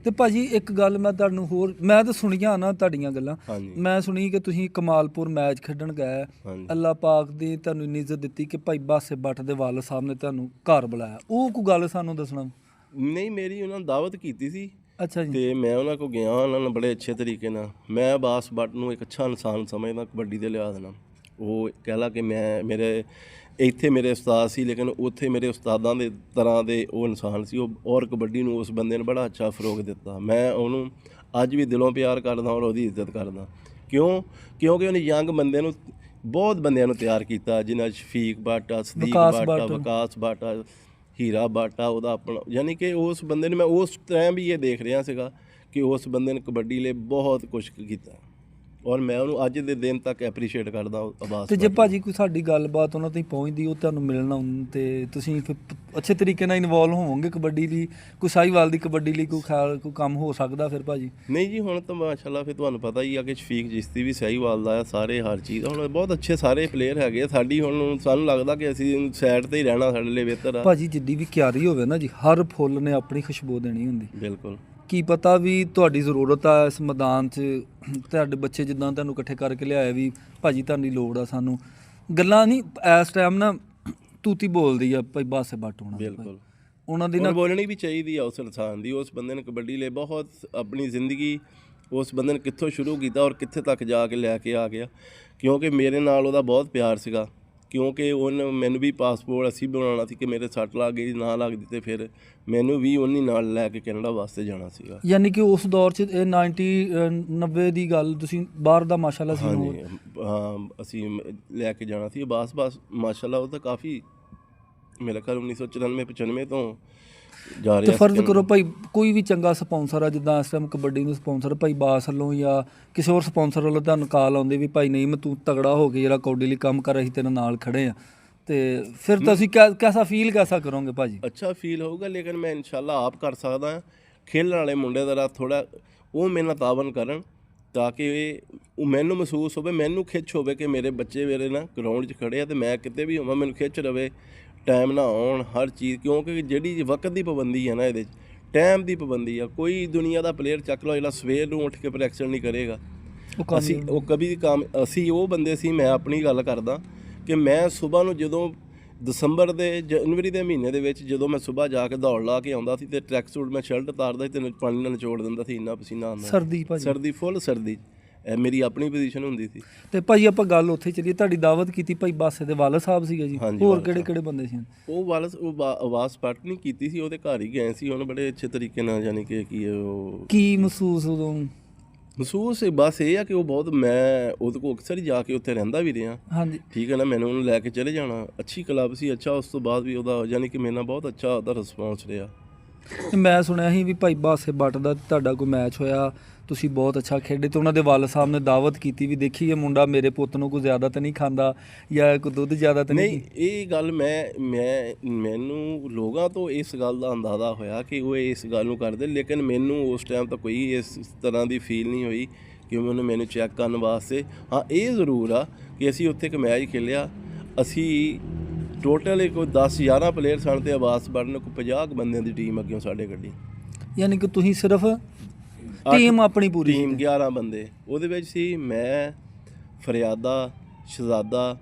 ਤੇ ਭਾਜੀ ਇੱਕ ਗੱਲ ਮੈਂ ਤੁਹਾਨੂੰ ਹੋਰ, ਮੈਂ ਤਾਂ ਸੁਣੀਆਂ ਨਾ ਤੁਹਾਡੀਆਂ ਗੱਲਾਂ, ਮੈਂ ਸੁਣੀ ਕਿ ਤੁਸੀਂ ਕਮਾਲਪੁਰ ਮੈਚ ਖੇਡਣ ਗਏ, ਅੱਲਾ ਪਾਕ ਦੀ ਤੁਹਾਨੂੰ ਇੰਨੀ ਇੱਜ਼ਤ ਦਿੱਤੀ ਕਿ ਭਾਈ ਬਾਸੇ ਭੱਟ ਦੇ ਵਾਲਦ ਸਾਹਿਬ ਨੇ ਤੁਹਾਨੂੰ ਘਰ ਬੁਲਾਇਆ, ਉਹ ਕੋਈ ਗੱਲ ਸਾਨੂੰ ਦੱਸਣਾ। ਨਹੀਂ, ਮੇਰੀ ਉਹਨਾਂ ਨੇ ਦਾਵਤ ਕੀਤੀ ਸੀ। ਅੱਛਾ ਜੀ। ਤੇ ਮੈਂ ਉਹਨਾਂ ਕੋਲ ਗਿਆ, ਉਹਨਾਂ ਨੇ ਬੜੇ ਅੱਛੇ ਤਰੀਕੇ ਨਾਲ, ਮੈਂ ਅब्बास ਭੱਟ ਨੂੰ ਇੱਕ ਅੱਛਾ ਇਨਸਾਨ ਸਮਝਦਾ ਕਬੱਡੀ ਦੇ ਲਿਹਾਜ਼ ਨਾਲ। ਉਹ ਕਹਿ ਲਾ ਕਿ ਮੇਰੇ ਇੱਥੇ ਮੇਰੇ ਉਸਤਾਦ ਸੀ, ਲੇਕਿਨ ਉੱਥੇ ਮੇਰੇ ਉਸਤਾਦਾਂ ਦੇ ਤਰ੍ਹਾਂ ਦੇ ਉਹ ਇਨਸਾਨ ਸੀ ਉਹ, ਔਰ ਕਬੱਡੀ ਨੂੰ ਉਸ ਬੰਦੇ ਨੇ ਬੜਾ ਅੱਛਾ ਫਰੋਗ ਦਿੱਤਾ। ਮੈਂ ਉਹਨੂੰ ਅੱਜ ਵੀ ਦਿਲੋਂ ਪਿਆਰ ਕਰਦਾ ਔਰ ਉਹਦੀ ਇੱਜ਼ਤ ਕਰਦਾ। ਕਿਉਂਕਿ ਉਹਨੇ ਯੰਗ ਬੰਦੇ ਨੂੰ, ਬਹੁਤ ਬੰਦਿਆਂ ਨੂੰ ਤਿਆਰ ਕੀਤਾ, ਜਿਨ੍ਹਾਂ ਸ਼ਫੀਕ ਭੱਟ, ਸਦੀਕ ਭੱਟ, ਵਿਕਾਸ ਭੱਟ, ਹੀਰਾ ਭੱਟ, ਉਹਦਾ ਆਪਣਾ, ਯਾਨੀ ਕਿ ਉਸ ਬੰਦੇ ਨੇ, ਮੈਂ ਉਸ ਟਾਈਮ ਵੀ ਇਹ ਦੇਖ ਰਿਹਾ ਸੀਗਾ ਕਿ ਉਸ ਬੰਦੇ ਨੇ ਕਬੱਡੀ ਲਈ ਬਹੁਤ ਕੁਛ ਕੀਤਾ, ਔਰ ਮੈਂ ਉਹਨੂੰ ਅੱਜ ਦੇ ਦਿਨ ਤੱਕ ਐਪਰੀਸ਼ੀਏਟ ਕਰਦਾ ਅब्बास। ਤੇ ਜੇ ਭਾਜੀ ਕੋਈ ਸਾਡੀ ਗੱਲਬਾਤ ਉਹਨਾਂ ਤੱਕ ਪਹੁੰਚਦੀ, ਉਹ ਤੁਹਾਨੂੰ ਮਿਲਣਾ ਤੇ ਤੁਸੀਂ ਫਿਰ ਅੱਛੇ ਤਰੀਕੇ ਨਾਲ ਇਨਵੋਲਵ ਹੋਵੋਗੇ ਕਬੱਡੀ ਲਈ, ਕੋਈ ਸਾਹੀਵਾਲ ਦੀ ਕਬੱਡੀ ਲਈ ਕੋਈ ਕੰਮ ਹੋ ਸਕਦਾ ਫਿਰ ਭਾਜੀ? ਨਹੀਂ ਜੀ, ਹੁਣ ਤਾਂ ਮਾਸ਼ਾਅੱਲਾ ਫਿਰ ਤੁਹਾਨੂੰ ਪਤਾ ਹੀ ਆ ਕਿ ਸ਼ਫੀਕ ਜਿਸ਼ਤੀ ਵੀ ਸਾਹੀਵਾਲ ਦਾ ਆ, ਸਾਰੇ ਹਰ ਚੀਜ਼ ਹੁਣ ਬਹੁਤ ਅੱਛੇ ਸਾਰੇ ਪਲੇਅਰ ਹੈਗੇ ਸਾਡੀ। ਹੁਣ ਸਾਨੂੰ ਲੱਗਦਾ ਕਿ ਅਸੀਂ ਸਾਈਡ ਤੇ ਹੀ ਰਹਿਣਾ ਸਾਡੇ ਲਈ ਬਿਹਤਰ ਆ। ਭਾਜੀ ਜਿੱਡੀ ਵੀ ਕਿਆਰੀ ਹੋਵੇ ਨਾ ਜੀ, ਹਰ ਫੁੱਲ ਨੇ ਆਪਣੀ ਖੁਸ਼ਬੂ ਦੇਣੀ ਹੁੰਦੀ। ਬਿਲਕੁਲ। ਕੀ ਪਤਾ ਵੀ ਤੁਹਾਡੀ ਜ਼ਰੂਰਤ ਆ ਇਸ ਮੈਦਾਨ 'ਚ, ਤੁਹਾਡੇ ਬੱਚੇ ਜਿੱਦਾਂ ਤੁਹਾਨੂੰ ਇਕੱਠੇ ਕਰਕੇ ਲਿਆਏ ਵੀ ਭਾਜੀ ਤੁਹਾਡੀ ਲੋੜ ਆ ਸਾਨੂੰ, ਗੱਲਾਂ ਨਹੀਂ ਇਸ ਟਾਈਮ ਨਾ ਤੂਤੀ ਬੋਲਦੀ ਆ ਭਾਈ ਬਾਸੇ ਭੱਟ ਹੋਣਾ। ਬਿਲਕੁਲ, ਉਹਨਾਂ ਦੀ ਨਾ ਬੋਲਣੀ ਵੀ ਚਾਹੀਦੀ ਆ ਉਸ ਇਨਸਾਨ ਦੀ। ਉਸ ਬੰਦੇ ਨੇ ਕਬੱਡੀ ਲਈ ਬਹੁਤ ਆਪਣੀ ਜ਼ਿੰਦਗੀ, ਉਸ ਬੰਦੇ ਨੇ ਕਿੱਥੋਂ ਸ਼ੁਰੂ ਕੀਤਾ ਔਰ ਕਿੱਥੇ ਤੱਕ ਜਾ ਕੇ ਲੈ ਕੇ ਆ ਗਿਆ। ਕਿਉਂਕਿ ਮੇਰੇ ਨਾਲ ਉਹਦਾ ਬਹੁਤ ਪਿਆਰ ਸੀਗਾ, ਕਿਉਂਕਿ ਉਹਨੇ ਮੈਨੂੰ ਵੀ ਪਾਸਪੋਰਟ ਅਸੀਂ ਬਣਾਉਣਾ ਸੀ ਕਿ ਮੇਰੇ ਸੱਟ ਲੱਗ ਗਈ, ਨਾ ਲੱਗਦੀ ਤੇ ਫਿਰ ਮੈਨੂੰ ਵੀ ਉਹਨੀ ਨਾਲ ਲੈ ਕੇ ਕੈਨੇਡਾ ਵਾਸਤੇ ਜਾਣਾ ਸੀਗਾ। ਯਾਨੀ ਕਿ ਉਸ ਦੌਰ 'ਚ ਇਹ 90 ਦੀ ਗੱਲ, ਤੁਸੀਂ ਬਾਹਰ ਦਾ ਮਾਸ਼ਾਅੱਲਾ ਸੀ। ਹਾਂ, ਅਸੀਂ ਲੈ ਕੇ ਜਾਣਾ ਸੀ ਅब्बास ਮਾਸ਼ਾਅੱਲਾ। ਉਹ ਤਾਂ ਕਾਫੀ ਮੇਰੇ ਖਿਆਲ 1994-95 ਤੋਂ ਜਾ ਰਿਹਾ। ਫਰਜ਼ ਕਰੋ ਭਾਈ ਕੋਈ ਵੀ ਚੰਗਾ ਸਪਾਂਸਰ ਆ, ਜਿੱਦਾਂ ਇਸ ਟਾਈਮ ਕਬੱਡੀ ਨੂੰ ਸਪਾਂਸਰ ਭਾਈ ਬਾਸ ਵੱਲੋਂ ਜਾਂ ਕਿਸੇ ਹੋਰ ਸਪਾਂਸਰ ਵੱਲੋਂ ਤੁਹਾਨੂੰ ਕਾਲ ਆਉਂਦੇ ਵੀ ਭਾਈ ਨਹੀਂ ਮੈਂ ਤੂੰ ਤਗੜਾ ਹੋ ਕੇ ਜਿਹੜਾ ਕਬੱਡੀ ਲਈ ਕੰਮ ਕਰ, ਅਸੀਂ ਤੇਰੇ ਨਾਲ ਖੜੇ ਆ, ਤੇ ਫਿਰ ਤੁਸੀਂ ਕੈਸਾ ਫੀਲ ਕਰੋਗੇ ਭਾਜੀ? ਅੱਛਾ ਫੀਲ ਹੋਊਗਾ, ਲੇਕਿਨ ਮੈਂ ਇਨਸ਼ਾਅੱਲਾ ਆਪ ਕਰ ਸਕਦਾ ਹਾਂ। ਖੇਲਣ ਵਾਲੇ ਮੁੰਡੇ ਦਾ ਥੋੜ੍ਹਾ ਉਹ ਮੇਰੇ ਨਾਲ ਤਾਵਨ ਕਰਨ, ਤਾਂ ਕਿ ਉਹ ਮੈਨੂੰ ਮਹਿਸੂਸ ਹੋਵੇ, ਮੈਨੂੰ ਖਿੱਚ ਹੋਵੇ ਕਿ ਮੇਰੇ ਬੱਚੇ ਮੇਰੇ ਨਾਲ ਗਰਾਊਂਡ 'ਚ ਖੜੇ ਆ ਤੇ ਮੈਂ ਕਿਤੇ ਵੀ ਹੋਵਾਂ ਮੈਨੂੰ ਖਿੱਚ ਰਵੇ, ਟਾਈਮ ਨਾ ਆਉਣ ਹਰ ਚੀਜ਼। ਕਿਉਂਕਿ ਜਿਹੜੀ ਵਕਤ ਦੀ ਪਾਬੰਦੀ ਹੈ ਨਾ, ਇਹਦੇ 'ਚ ਟਾਈਮ ਦੀ ਪਾਬੰਦੀ ਆ। ਕੋਈ ਦੁਨੀਆ ਦਾ ਪਲੇਅਰ ਚੱਕ ਲਓ ਜਿਹੜਾ ਸਵੇਰ ਨੂੰ ਉੱਠ ਕੇ ਪ੍ਰੈਕਟਿਸ ਨਹੀਂ ਕਰੇਗਾ, ਅਸੀਂ ਉਹ ਬੰਦੇ ਸੀ। ਮੈਂ ਆਪਣੀ ਗੱਲ ਕਰਦਾ ਕਿ ਮੈਂ ਸੁਬਾਹ ਨੂੰ ਜਦੋਂ ਦਸੰਬਰ ਦੇ ਜਨਵਰੀ ਦੇ ਮਹੀਨੇ ਦੇ ਵਿੱਚ ਜਦੋਂ ਮੈਂ ਸੁਬਾਹ ਜਾ ਕੇ ਦੌੜ ਲਾ ਕੇ ਆਉਂਦਾ ਸੀ ਤੇ ਟਰੈਕ ਸੂਟ ਮੈਂ ਸ਼ਰਟ ਉਤਾਰਦਾ ਸੀ ਤੇ ਪਾਣੀ ਨਾਲ ਨਿਚੋੜ ਦਿੰਦਾ ਸੀ, ਇੰਨਾ ਪਸੀਨਾ ਆਉਂਦਾ। ਸਰਦੀ ਫੁੱਲ ਸਰਦੀ, ਇਹ ਮੇਰੀ ਆਪਣੀ ਪੋਜੀਸ਼ਨ ਹੁੰਦੀ ਸੀ। ਤੇ ਭਾਜੀ ਆਪਾਂ ਗੱਲ ਉੱਥੇ ਚੱਲੀਏ, ਤੁਹਾਡੀ ਦਾਵਤ ਕੀਤੀ ਭਾਈ ਬਾਸੇ ਦੇ ਵਾਲਦ ਸਾਹਿਬ ਸੀਗੇ ਜੀ, ਹੋਰ ਕਿਹੜੇ ਬੰਦੇ ਸੀ? ਉਹ ਅब्बास ਭੱਟ ਨਹੀਂ ਕੀਤੀ ਸੀ, ਉਹਦੇ ਘਰ ਹੀ ਗਏ ਸੀ। ਉਹਨੇ ਬੜੇ ਅੱਛੇ ਤਰੀਕੇ ਨਾਲ, ਯਾਨੀ ਕਿ ਕੀ ਮਹਿਸੂਸ ਉਦੋਂ ਮਹਿਸੂਸ ਬਸ ਇਹ ਆ ਕਿ ਉਹ ਬਹੁਤ, ਮੈਂ ਉਹਦੇ ਕੋਲ ਅਕਸਰ ਹੀ ਜਾ ਕੇ ਉੱਥੇ ਰਹਿੰਦਾ ਵੀ ਰਿਹਾ। ਹਾਂਜੀ ਠੀਕ ਹੈ ਨਾ, ਮੈਨੂੰ ਉਹਨੂੰ ਲੈ ਕੇ ਚਲੇ ਜਾਣਾ। ਅੱਛੀ ਕਲੱਬ ਸੀ, ਅੱਛਾ। ਉਸ ਤੋਂ ਬਾਅਦ ਵੀ ਉਹਦਾ ਯਾਨੀ ਕਿ ਮੇਰੇ ਨਾਲ ਬਹੁਤ ਅੱਛਾ ਉਹਦਾ ਰਿਸਪੌਂਸ ਰਿਹਾ। ਮੈਂ ਸੁਣਿਆ ਸੀ ਵੀ ਭਾਈ ਬਾਸੇ ਭੱਟ ਦਾ ਤੁਹਾਡਾ ਕੋਈ ਮੈਚ ਹੋਇਆ, ਤੁਸੀਂ ਬਹੁਤ ਅੱਛਾ ਖੇਡੇ ਤੇ ਉਹਨਾਂ ਦੇ ਵਾਲਦ ਸਾਹਿਬ ਨੇ ਦਾਵਤ ਕੀਤੀ ਵੀ ਦੇਖੀ ਇਹ ਮੁੰਡਾ ਮੇਰੇ ਪੁੱਤ ਨੂੰ ਕੋਈ ਜ਼ਿਆਦਾ ਤਾਂ ਨਹੀਂ ਖਾਂਦਾ ਜਾਂ ਕੋਈ ਦੁੱਧ ਜ਼ਿਆਦਾ ਤਾਂ ਨਹੀਂ। ਇਹ ਗੱਲ ਮੈਨੂੰ ਲੋਕਾਂ ਤੋਂ ਇਸ ਗੱਲ ਦਾ ਅੰਦਾਜ਼ਾ ਹੋਇਆ ਕਿ ਉਹ ਇਸ ਗੱਲ ਨੂੰ ਕਰਦੇ, ਲੇਕਿਨ ਮੈਨੂੰ ਉਸ ਟਾਈਮ ਤਾਂ ਕੋਈ ਇਸ ਤਰ੍ਹਾਂ ਦੀ ਫੀਲ ਨਹੀਂ ਹੋਈ ਕਿ ਮੈਨੂੰ ਚੈੱਕ ਕਰਨ ਵਾਸਤੇ। ਹਾਂ, ਇਹ ਜ਼ਰੂਰ ਆ ਕਿ ਅਸੀਂ ਉੱਥੇ ਇੱਕ ਮੈਚ ਖੇਲਿਆ, ਅਸੀਂ ਟੋਟਲ ਕੋਈ 10-11 ਪਲੇਅਰ ਸਨ ਤੇ ਅब्बास ਭੱਟ ਨੇ ਕੋਈ 50 ਬੰਦਿਆਂ ਦੀ ਟੀਮ ਅੱਗੇ ਸਾਡੇ ਕੱਢੀ। ਯਾਨੀ ਕਿ ਤੁਸੀਂ ਸਿਰਫ ਟੀਮ ਆਪਣੀ ਪੂਰੀ ਟੀਮ 11 ਬੰਦੇ ਉਹਦੇ ਵਿੱਚ ਸੀ। ਮੈਂ, ਫਰਿਆਦਾ, ਸ਼ਹਜ਼ਾਦਾ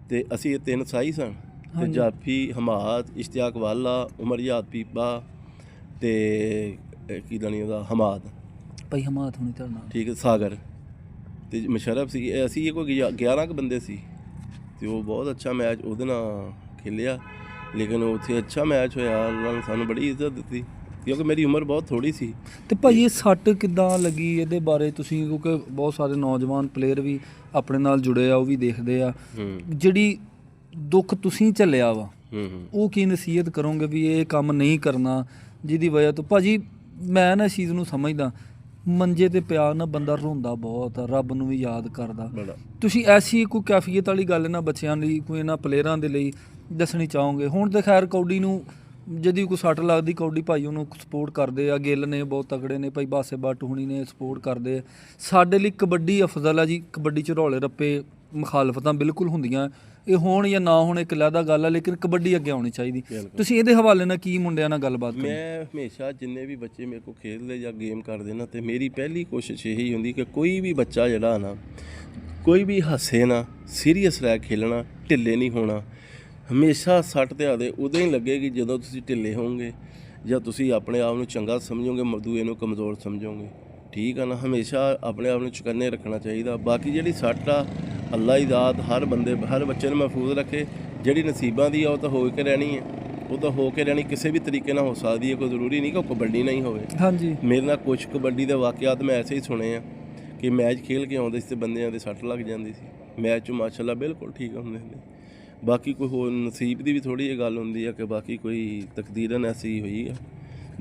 ਤੇ ਅਸੀਂ ਇਹ 3 ਸਾਈ ਸਨ ਤੇ ਜਾਫੀ, ਹਮਾਦ, ਇਸ਼ਤਿਆਕ ਵਾਲਾ, ਉਮਰ ਯਾਦ ਪੀਪਾ ਤੇ ਕੀ ਦਾਣੀ ਉਹਦਾ ਹਮਾਦ ਭਾਈ ਹਮਾਦ ਹੋਣੀ ਤੁਹਾਡੇ ਨਾਲ, ਠੀਕ ਹੈ, ਸਾਗਰ ਤੇ ਮੁਸ਼ਰਫ ਸੀ। ਅਸੀਂ ਇਹ ਕੋਈ 11 ਕੁ ਬੰਦੇ ਸੀ ਤੇ ਉਹ ਬਹੁਤ ਅੱਛਾ ਮੈਚ ਉਹਦੇ ਨਾਲ ਖੇਲਿਆ, ਲੇਕਿਨ ਉੱਥੇ ਅੱਛਾ ਮੈਚ ਹੋਇਆ, ਉਹਨਾਂ ਨੇ ਸਾਨੂੰ ਬੜੀ ਇੱਜ਼ਤ ਦਿੱਤੀ ਕਿਉਂਕਿ ਮੇਰੀ ਉਮਰ ਬਹੁਤ ਥੋੜੀ ਸੀ। ਤੇ ਭਾਈ ਇਹ ਸੱਟ ਕਿੱਦਾਂ ਲੱਗੀ, ਇਹਦੇ ਬਾਰੇ ਤੁਸੀਂ, ਕਿਉਂਕਿ ਬਹੁਤ ਸਾਰੇ ਨੌਜਵਾਨ ਪਲੇਅਰ ਵੀ ਆਪਣੇ ਨਾਲ ਜੁੜੇ ਆ, ਉਹ ਵੀ ਦੇਖਦੇ ਆ, ਜਿਹੜੀ ਦੁੱਖ ਤੁਸੀਂ ਝੱਲਿਆ ਵਾ ਉਹ ਕੀ ਨਸੀਹਤ ਕਰੋਗੇ ਵੀ ਇਹ ਕੰਮ ਨਹੀਂ ਕਰਨਾ ਜਿਹਦੀ ਵਜ੍ਹਾ ਤੋਂ? ਭਾਜੀ ਮੈਂ ਨਾ ਇਸ ਚੀਜ਼ ਨੂੰ ਸਮਝਦਾ, ਮੰਜੇ ਤੇ ਪਿਆ ਨਾ ਬੰਦਾ ਰੋਂਦਾ ਬਹੁਤ ਆ, ਰੱਬ ਨੂੰ ਵੀ ਯਾਦ ਕਰਦਾ। ਤੁਸੀਂ ਐਸੀ ਕੋਈ ਕੈਫੀਅਤ ਵਾਲੀ ਗੱਲ ਇਹਨਾਂ ਬੱਚਿਆਂ ਲਈ, ਕੋਈ ਇਹਨਾਂ ਪਲੇਅਰਾਂ ਦੇ ਲਈ ਦੱਸਣੀ ਚਾਹੋਗੇ? ਹੁਣ ਤਾਂ ਖੈਰ ਕੌਡੀ ਨੂੰ ਜਿਹਦੀ ਕੋਈ ਸੱਟ ਲੱਗਦੀ, ਕੌਡੀ ਭਾਈ ਉਹਨੂੰ ਸਪੋਰਟ ਕਰਦੇ ਆ, ਗਿੱਲ ਨੇ ਬਹੁਤ ਤਗੜੇ ਨੇ, ਭਾਈ ਬਾਸੇ ਬੱਟ ਹੁਣੀ ਨੇ ਸਪੋਰਟ ਕਰਦੇ ਆ। ਸਾਡੇ ਲਈ ਕਬੱਡੀ ਅਫਜ਼ਲ ਆ ਜੀ, ਕਬੱਡੀ 'ਚ ਰੌਲੇ ਰੱਪੇ ਮੁਖਾਲਫਤਾਂ ਬਿਲਕੁਲ ਹੁੰਦੀਆਂ, ਇਹ ਹੋਣ ਜਾਂ ਨਾ ਹੋਣ ਇੱਕ ਅਲੱਗਾ ਗੱਲ ਆ, ਲੇਕਿਨ ਕਬੱਡੀ ਅੱਗੇ ਆਉਣੀ ਚਾਹੀਦੀ। ਤੁਸੀਂ ਇਹਦੇ ਹਵਾਲੇ ਨਾਲ ਕੀ ਮੁੰਡਿਆਂ ਨਾਲ ਗੱਲਬਾਤ ਕਰੋ? ਮੈਂ ਹਮੇਸ਼ਾ ਜਿੰਨੇ ਵੀ ਬੱਚੇ ਮੇਰੇ ਕੋਲ ਖੇਡਦੇ ਜਾਂ ਗੇਮ ਕਰਦੇ ਨਾ, ਤੇ ਮੇਰੀ ਪਹਿਲੀ ਕੋਸ਼ਿਸ਼ ਇਹੀ ਹੁੰਦੀ ਕਿ ਕੋਈ ਵੀ ਬੱਚਾ ਜਿਹੜਾ ਨਾ, ਕੋਈ ਵੀ ਹੱਸੇ ਨਾ, ਸੀਰੀਅਸ ਰਹਿ ਖੇਲਣਾ, ਢਿੱਲੇ ਨਹੀਂ ਹੋਣਾ। ਹਮੇਸ਼ਾ ਸੱਟ ਤੇ ਆਦੇ ਉਦੋਂ ਹੀ ਲੱਗੇਗੀ ਜਦੋਂ ਤੁਸੀਂ ਢਿੱਲੇ ਹੋਵੋਗੇ ਜਾਂ ਤੁਸੀਂ ਆਪਣੇ ਆਪ ਨੂੰ ਚੰਗਾ ਸਮਝੋਗੇ, ਦੂਏ ਨੂੰ ਕਮਜ਼ੋਰ ਸਮਝੋਗੇ, ਠੀਕ ਆ ਨਾ। ਹਮੇਸ਼ਾ ਆਪਣੇ ਆਪ ਨੂੰ ਚੁਕੰਨੇ ਰੱਖਣਾ ਚਾਹੀਦਾ। ਬਾਕੀ ਜਿਹੜੀ ਸੱਟ ਆ, ਅੱਲਾ ਦੀ ਦਾਤ, ਹਰ ਬੱਚੇ ਨੂੰ ਮਹਿਫੂਜ਼ ਰੱਖੇ। ਜਿਹੜੀ ਨਸੀਬਾਂ ਦੀ ਆ ਉਹ ਤਾਂ ਹੋ ਕੇ ਰਹਿਣੀ ਹੈ, ਉਹ ਤਾਂ ਹੋ ਕੇ ਰਹਿਣੀ, ਕਿਸੇ ਵੀ ਤਰੀਕੇ ਨਾਲ ਹੋ ਸਕਦੀ ਹੈ, ਕੋਈ ਜ਼ਰੂਰੀ ਨਹੀਂ ਕਿ ਉਹ ਕਬੱਡੀ ਨਹੀਂ ਹੋਵੇ। ਹਾਂਜੀ, ਮੇਰੇ ਨਾਲ ਕੁਝ ਕਬੱਡੀ ਦੇ ਵਾਕਿਆਤ ਮੈਂ ਐਸੇ ਹੀ ਸੁਣੇ ਆ ਕਿ ਮੈਚ ਖੇਲ ਕੇ ਆਉਂਦੇ ਸੀ ਤੇ ਬੰਦਿਆਂ ਦੇ ਸੱਟ ਲੱਗ ਜਾਂਦੀ ਸੀ, ਮੈਚ 'ਚ ਮਾਸ਼ਾਅੱਲਾ ਬਿਲਕੁਲ ਠੀਕ ਹੁੰਦੇ ਨੇ। ਬਾਕੀ ਕੋਈ ਹੋਰ ਨਸੀਬ ਦੀ ਵੀ ਥੋੜ੍ਹੀ ਜਿਹੀ ਗੱਲ ਹੁੰਦੀ ਆ ਕਿ ਬਾਕੀ ਕੋਈ ਤਕਦੀਰਨ ਐਸੀ ਹੋਈ ਆ।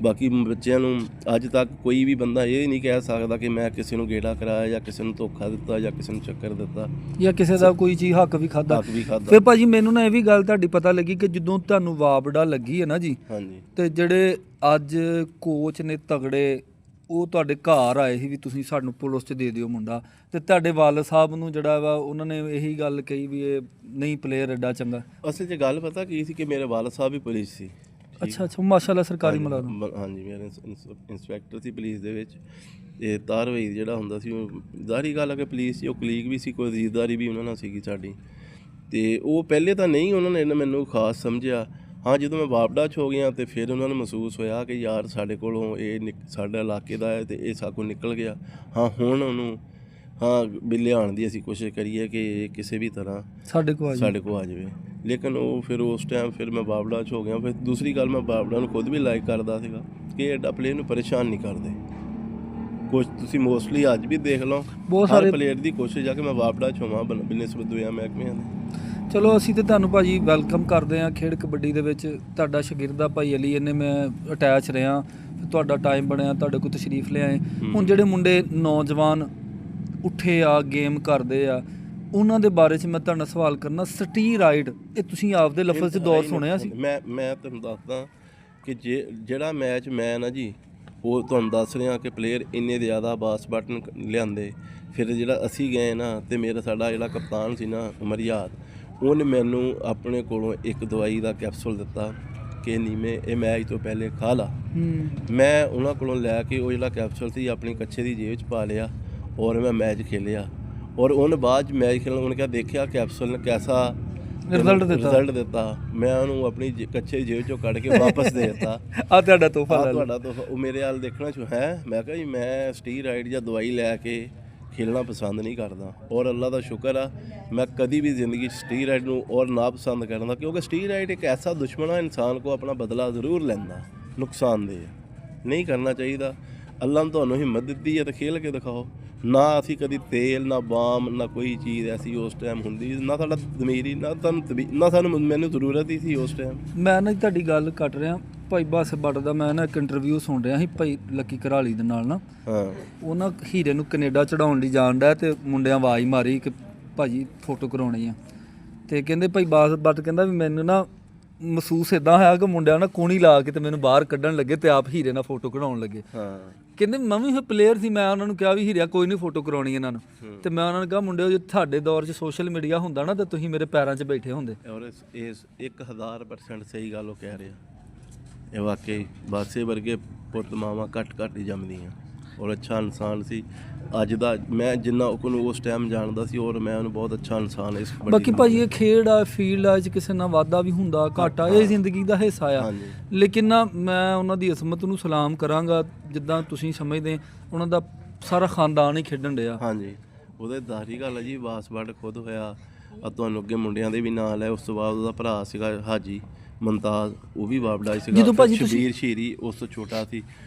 ਬਾਕੀ ਬੱਚਿਆਂ ਨੂੰ ਅੱਜ ਤੱਕ ਕੋਈ ਵੀ ਬੰਦਾ ਇਹ ਨਹੀਂ ਕਹਿ ਸਕਦਾ ਕਿ ਮੈਂ ਕਿਸੇ ਨੂੰ ਗੇੜਾ ਕਰਾਇਆ ਜਾਂ ਕਿਸੇ ਨੂੰ ਧੋਖਾ ਦਿੱਤਾ ਜਾਂ ਕਿਸੇ ਨੂੰ ਚੱਕਰ ਦਿੱਤਾ ਜਾਂ ਕਿਸੇ ਦਾ ਕੋਈ ਚੀਜ਼ ਹੱਕ ਵੀ ਖਾਦਾ। ਫਿਰ ਭਾਜੀ ਮੈਨੂੰ ਨਾ ਇਹ ਵੀ ਗੱਲ ਤੁਹਾਡੀ ਪਤਾ ਲੱਗੀ ਕਿ ਜਦੋਂ ਤੁਹਾਨੂੰ ਵਾਬੜਾ ਲੱਗੀ ਹੈ ਨਾ ਜੀ, ਹਾਂਜੀ, ਤੇ ਜਿਹੜੇ ਅੱਜ ਕੋਚ ਨੇ ਤਗੜੇ, ਉਹ ਤੁਹਾਡੇ ਘਰ ਆਏ ਸੀ ਵੀ ਤੁਸੀਂ ਸਾਨੂੰ ਪੁਲਿਸ 'ਚ ਦੇ ਦਿਓ ਮੁੰਡਾ, ਤੇ ਤੁਹਾਡੇ ਵਾਲਦ ਸਾਹਿਬ ਨੂੰ ਜਿਹੜਾ ਵਾ ਉਹਨਾਂ ਨੇ ਇਹੀ ਗੱਲ ਕਹੀ ਵੀ ਇਹ ਨਹੀਂ ਪਲੇਅਰ ਐਡਾ ਚੰਗਾ। ਅਸਲ 'ਚ ਗੱਲ ਪਤਾ ਕੀ ਸੀ ਕਿ ਮੇਰੇ ਵਾਲਦ ਸਾਹਿਬ ਵੀ ਪੁਲਿਸ ਸੀ। ਅੱਛਾ ਅੱਛਾ, ਮਾਸ਼ਾਅੱਲਾ ਸਰਕਾਰੀ ਮੁਲਾਜ਼ਮ। ਹਾਂਜੀ, ਮੇਰੇ ਇੰਸਪੈਕਟਰ ਸੀ ਪੁਲਿਸ ਦੇ ਵਿੱਚ। ਤੇ ਤਾਰਵਈ ਜਿਹੜਾ ਹੁੰਦਾ ਸੀ, ਉਹ ਜ਼ਾਹਰੀ ਗੱਲ ਆ ਕਿ ਪੁਲਿਸ ਸੀ, ਉਹ ਕਲੀਗ ਵੀ ਸੀ, ਕੋਈ ਵਜ਼ੀਰਦਾਰੀ ਵੀ ਉਹਨਾਂ ਨਾਲ ਸੀਗੀ ਸਾਡੀ। ਤੇ ਉਹ ਪਹਿਲੇ ਤਾਂ ਨਹੀਂ ਉਹਨਾਂ ਨੇ ਮੈਨੂੰ ਖਾਸ ਸਮਝਿਆ। ਹਾਂ, ਜਦੋਂ ਮੈਂ ਵਾਪਡਾ 'ਚ ਹੋ ਗਿਆ ਤੇ ਫਿਰ ਉਹਨਾਂ ਨੂੰ ਮਹਿਸੂਸ ਹੋਇਆ ਕਿ ਯਾਰ ਸਾਡੇ ਕੋਲੋਂ ਇਹ ਸਾਡੇ ਇਲਾਕੇ ਦਾ ਹੈ ਤੇ ਇਹ ਸਾਕੋਂ ਨਿਕਲ ਗਿਆ। ਹਾਂ, ਹੁਣ ਉਹਨੂੰ ਵੀ ਲਿਆਉਣ ਦੀ ਅਸੀਂ ਕੋਸ਼ਿਸ਼ ਕਰੀਏ ਕਿ ਕਿਸੇ ਵੀ ਤਰ੍ਹਾਂ ਸਾਡੇ ਕੋਲ ਆ ਜਾਵੇ। ਲੇਕਿਨ ਉਹ ਫਿਰ ਉਸ ਟਾਈਮ ਫਿਰ ਮੈਂ ਬਾਬੜਾ 'ਚ ਹੋ ਗਿਆ। ਫਿਰ ਦੂਸਰੀ ਗੱਲ, ਮੈਂ ਬਾਬੜਾ ਨੂੰ ਖੁਦ ਵੀ ਲਾਈਕ ਕਰਦਾ ਸੀਗਾ ਕਿ ਐਡਾ ਪਲੇਅਰ ਨੂੰ ਪਰੇਸ਼ਾਨ ਨਹੀਂ ਕਰਦੇ। ਕੁਛ ਤੁਸੀਂ ਮੋਸਟਲੀ ਅੱਜ ਵੀ ਦੇਖ ਲਓ, ਬਹੁਤ ਸਾਰੇ ਪਲੇਅਰ ਦੀ ਕੋਸ਼ਿਸ਼ ਆ ਕਿ ਮੈਂ ਬਾਬੜਾ 'ਚ ਹੋਵਾਂ ਬਿਨਿਸਬਤ ਦੁਆ ਮਹਿਕਮਿਆਂ ਦੇ। ਚਲੋ ਅਸੀਂ ਤੇ ਤੁਹਾਨੂੰ ਭਾਜੀ ਵੈਲਕਮ ਕਰਦੇ ਹਾਂ ਖੇਡ ਕਬੱਡੀ ਦੇ ਵਿੱਚ। ਤੁਹਾਡਾ ਸ਼ਾਗਿਰਦ ਆ ਭਾਈ ਅਲੀ, ਇਹਨੇ ਮੈਂ ਅਟੈਚ ਰਿਹਾ, ਤੁਹਾਡਾ ਟਾਈਮ ਬਣਿਆ, ਤੁਹਾਡੇ ਕੋਲ ਤਸ਼ਰੀਫ ਲਿਆਏ। ਹੁਣ ਜਿਹੜੇ ਮੁੰਡੇ ਨੌਜਵਾਨ ਉੱਠੇ ਆ, ਗੇਮ ਕਰਦੇ ਆ, ਉਹਨਾਂ ਦੇ ਬਾਰੇ 'ਚ ਮੈਂ ਤੁਹਾਡਾ ਸਵਾਲ ਕਰਨਾ। ਸਟੀਰਾਇਡ, ਇਹ ਤੁਸੀਂ ਆਪਦੇ ਲਫ਼ਜ਼ 'ਚ ਦੌਰ ਸੁਣਿਆ ਸੀ? ਮੈਂ ਤੁਹਾਨੂੰ ਦੱਸਦਾ ਕਿ ਜਿਹੜਾ ਮੈਚ ਮੈਂ ਨਾ ਜੀ, ਉਹ ਤੁਹਾਨੂੰ ਦੱਸ ਰਿਹਾ ਕਿ ਪਲੇਅਰ ਇੰਨੇ ਜ਼ਿਆਦਾ ਬਾਸ ਬਟਨ ਲਿਆਂਦੇ। ਫਿਰ ਜਿਹੜਾ ਅਸੀਂ ਗਏ ਨਾ, ਤੇ ਸਾਡਾ ਜਿਹੜਾ ਕਪਤਾਨ ਸੀ ਨਾ ਉਮਰ ਯਾਦ, ਉਹਨੇ ਮੈਨੂੰ ਆਪਣੇ ਕੋਲੋਂ ਇੱਕ ਦਵਾਈ ਦਾ ਕੈਪਸੂਲ ਦਿੱਤਾ ਕਿ ਨੀਮੇ ਇਹ ਮੈਚ ਤੋਂ ਪਹਿਲੇ ਖਾ ਲਾ। ਮੈਂ ਉਹਨਾਂ ਕੋਲੋਂ ਲੈ ਕੇ ਉਹ ਜਿਹੜਾ ਕੈਪਸੂਲ ਸੀ ਆਪਣੀ ਕੱਛੇ ਦੀ ਜੇਬ 'ਚ ਪਾ ਲਿਆ ਔਰ ਮੈਂ ਮੈਚ ਖੇਲਿਆ। ਔਰ ਉਹਨੇ ਬਾਅਦ 'ਚ ਮੈਚ ਖੇਲਣ ਉਹਨੇ ਕਿਹਾ ਦੇਖਿਆ ਕੈਪਸੂਲ ਨੇ ਕੈਸਾ ਰਿਜ਼ਲਟ ਦਿੱਤਾ। ਮੈਂ ਉਹਨੂੰ ਆਪਣੀ ਕੱਛੇ ਦੀ ਜੇਬ 'ਚੋਂ ਕੱਢ ਕੇ ਵਾਪਸ ਦੇ ਦਿੱਤਾ। ਆ ਤੁਹਾਡਾ ਤੋਹਫਾ। ਉਹ ਮੇਰੇ ਵੱਲ ਦੇਖਣਾ ਚ ਹੈ। ਮੈਂ ਕਿਹਾ ਜੀ ਮੈਂ ਸਟੀਰਾਇਡ ਜਾਂ ਦਵਾਈ ਲੈ ਕੇ ਖੇਲਣਾ ਪਸੰਦ ਨਹੀਂ ਕਰਦਾ। ਔਰ ਅੱਲਾ ਦਾ ਸ਼ੁਕਰ ਆ ਮੈਂ ਕਦੀ ਵੀ ਜ਼ਿੰਦਗੀ 'ਚ ਸਟੀਰਾਇਡ ਨੂੰ ਔਰ ਨਾ ਪਸੰਦ ਕਰਦਾ, ਕਿਉਂਕਿ ਸਟੀਰਾਇਡ ਇੱਕ ਐਸਾ ਦੁਸ਼ਮਣ ਆ, ਇਨਸਾਨ ਕੋ ਆਪਣਾ ਬਦਲਾ ਜ਼ਰੂਰ ਲੈਂਦਾ, ਨੁਕਸਾਨਦੇਹ ਨਹੀਂ ਕਰਨਾ ਚਾਹੀਦਾ। ਅੱਲਾ ਨੇ ਤੁਹਾਨੂੰ ਹਿੰਮਤ ਦਿੱਤੀ ਹੈ ਤਾਂ ਖੇਲ ਕੇ ਦਿਖਾਓ। ਨਾ ਅਸੀਂ ਕਦੀ ਤੇਲ, ਨਾ ਬਾਮ, ਨਾ ਕੋਈ ਚੀਜ਼ ਐਸੀ ਉਸ ਟਾਈਮ ਹੁੰਦੀ, ਨਾ ਸਾਡਾ ਜ਼ਮੀਰੀ, ਨਾ ਸਾਨੂੰ ਮੈਨੂੰ ਜ਼ਰੂਰਤ ਹੀ ਸੀ ਉਸ ਟਾਈਮ। ਮੈਂ ਨਾ ਤੁਹਾਡੀ ਗੱਲ ਕੱਟ ਰਿਹਾ ਭਾਈ ਬਸ ਬੱਟ ਦਾ। ਮੈਂ ਨਾ ਇੱਕ ਇੰਟਰਵਿਊ ਸੁਣ ਰਿਹਾ ਸੀ ਭਾਈ ਲੱਕੀ ਘਰਾਲੀ ਦੇ ਨਾਲ ਨਾ। ਉਹ ਨਾ ਹੀਰੇ ਨੂੰ ਕੈਨੇਡਾ ਚੜਾਉਣ ਲਈ ਜਾਣ ਡਿਆ ਤੇ ਮੁੰਡਿਆਂ ਆਵਾਜ਼ ਮਾਰੀ ਕਿ ਭਾਜੀ ਫੋਟੋ ਕਰਾਉਣੀ ਆ। ਤੇ ਕਹਿੰਦੇ ਭਾਈ ਬਾਸ ਬੱਟ ਕਹਿੰਦਾ ਵੀ ਮੈਨੂੰ ਨਾ ਮਹਿਸੂਸ ਇੱਦਾਂ ਹੋਇਆ ਕਿ ਮੁੰਡਿਆਂ ਨਾਲ ਕੋਣੀ ਲਾ ਕੇ ਤੇ ਮੈਨੂੰ ਬਾਹਰ ਕੱਢਣ ਲੱਗੇ ਤੇ ਆਪ ਹੀਰੇ ਨਾਲ ਫੋਟੋ ਕਢਾਉਣ ਲੱਗੇ। ਕਹਿੰਦੇ ਮੈਂ ਵੀ ਪਲੇਅਰ ਸੀ, ਮੈਂ ਉਹਨਾਂ ਨੂੰ ਕਿਹਾ ਵੀ ਹੀਰਿਆ ਕੋਈ ਨਹੀਂ ਫੋਟੋ ਕਰਾਉਣੀ ਇਹਨਾਂ ਨੂੰ। ਤੇ ਮੈਂ ਉਹਨਾਂ ਨੂੰ ਕਿਹਾ ਮੁੰਡਿਓ ਜੇ ਤੁਹਾਡੇ ਦੌਰ 'ਚ ਸੋਸ਼ਲ ਮੀਡੀਆ ਹੁੰਦਾ ਨਾ ਤਾਂ ਤੁਸੀਂ ਮੇਰੇ ਪੈਰਾਂ 'ਚ ਬੈਠੇ ਹੁੰਦੇ। ਔਰ ਇਹ 1000% ਸਹੀ ਗੱਲ ਉਹ ਕਹਿ ਰਿਹਾ। ਇਹ ਵਾਕਈ ਬਾਸੇ ਵਰਗੇ ਪੁੱਤ ਮਾਵਾਂ ਘੱਟ ਹੀ ਜੰਮਦੀਆਂ। ਔਰ ਅੱਛਾ ਇਨਸਾਨ ਸੀ। ਅੱਜ ਦਾ ਮੈਂ ਜਿੰਨਾ ਉਹਨੂੰ ਉਸ ਟਾਈਮ ਜਾਣਦਾ ਸੀ ਔਰ ਮੈਂ ਉਹਨੂੰ ਬਹੁਤ ਅੱਛਾ ਇਨਸਾਨ ਇਸ ਕਬੱਡੀ ਬਾਕੀ ਨਾਲ ਭਾਜੀ ਇਹ ਖੇਡ ਆ, ਫੀਲਡ ਆ, ਚ ਕਿਸੇ ਨਾਲ ਵਾਧਾ ਵੀ ਹੁੰਦਾ ਘਾਟਾ, ਇਹ ਜ਼ਿੰਦਗੀ ਦਾ ਹਿੱਸਾ ਆ। ਹਾਂਜੀ ਲੇਕਿਨ ਨਾ ਮੈਂ ਉਹਨਾਂ ਦੀ ਅਜ਼ਮਤ ਨੂੰ ਸਲਾਮ ਕਰਾਂਗਾ, ਜਿੱਦਾਂ ਤੁਸੀਂ ਸਮਝਦੇ ਉਹਨਾਂ ਦਾ ਸਾਰਾ ਖਾਨਦਾਨ ਹੀ ਖੇਡਣ ਡਿਆ। ਹਾਂਜੀ ਉਹਦੇ ਦਾਰੀ ਗੱਲ ਹੈ ਜੀ, ਵਾਸਵੜ ਖੁਦ ਹੋਇਆ ਆ, ਤੁਹਾਨੂੰ ਅੱਗੇ ਮੁੰਡਿਆਂ ਦੇ ਵੀ ਨਾਲ ਹੈ। ਉਸ ਤੋਂ ਬਾਅਦ ਉਹਦਾ ਭਰਾ ਸੀਗਾ ਹਾਜੀ ਮੁਮਤਾਜ਼, ਉਹ ਵੀ ਬਾਬਡਾਈ ਸੀਗਾ। ਜਦੋਂ ਭਾਜੀ ਤੁਸੀਂ ਸ਼ਬੀਰ ਸ਼ੀਰੀ ਉਸ ਤੋਂ ਛੋਟਾ ਸੀ,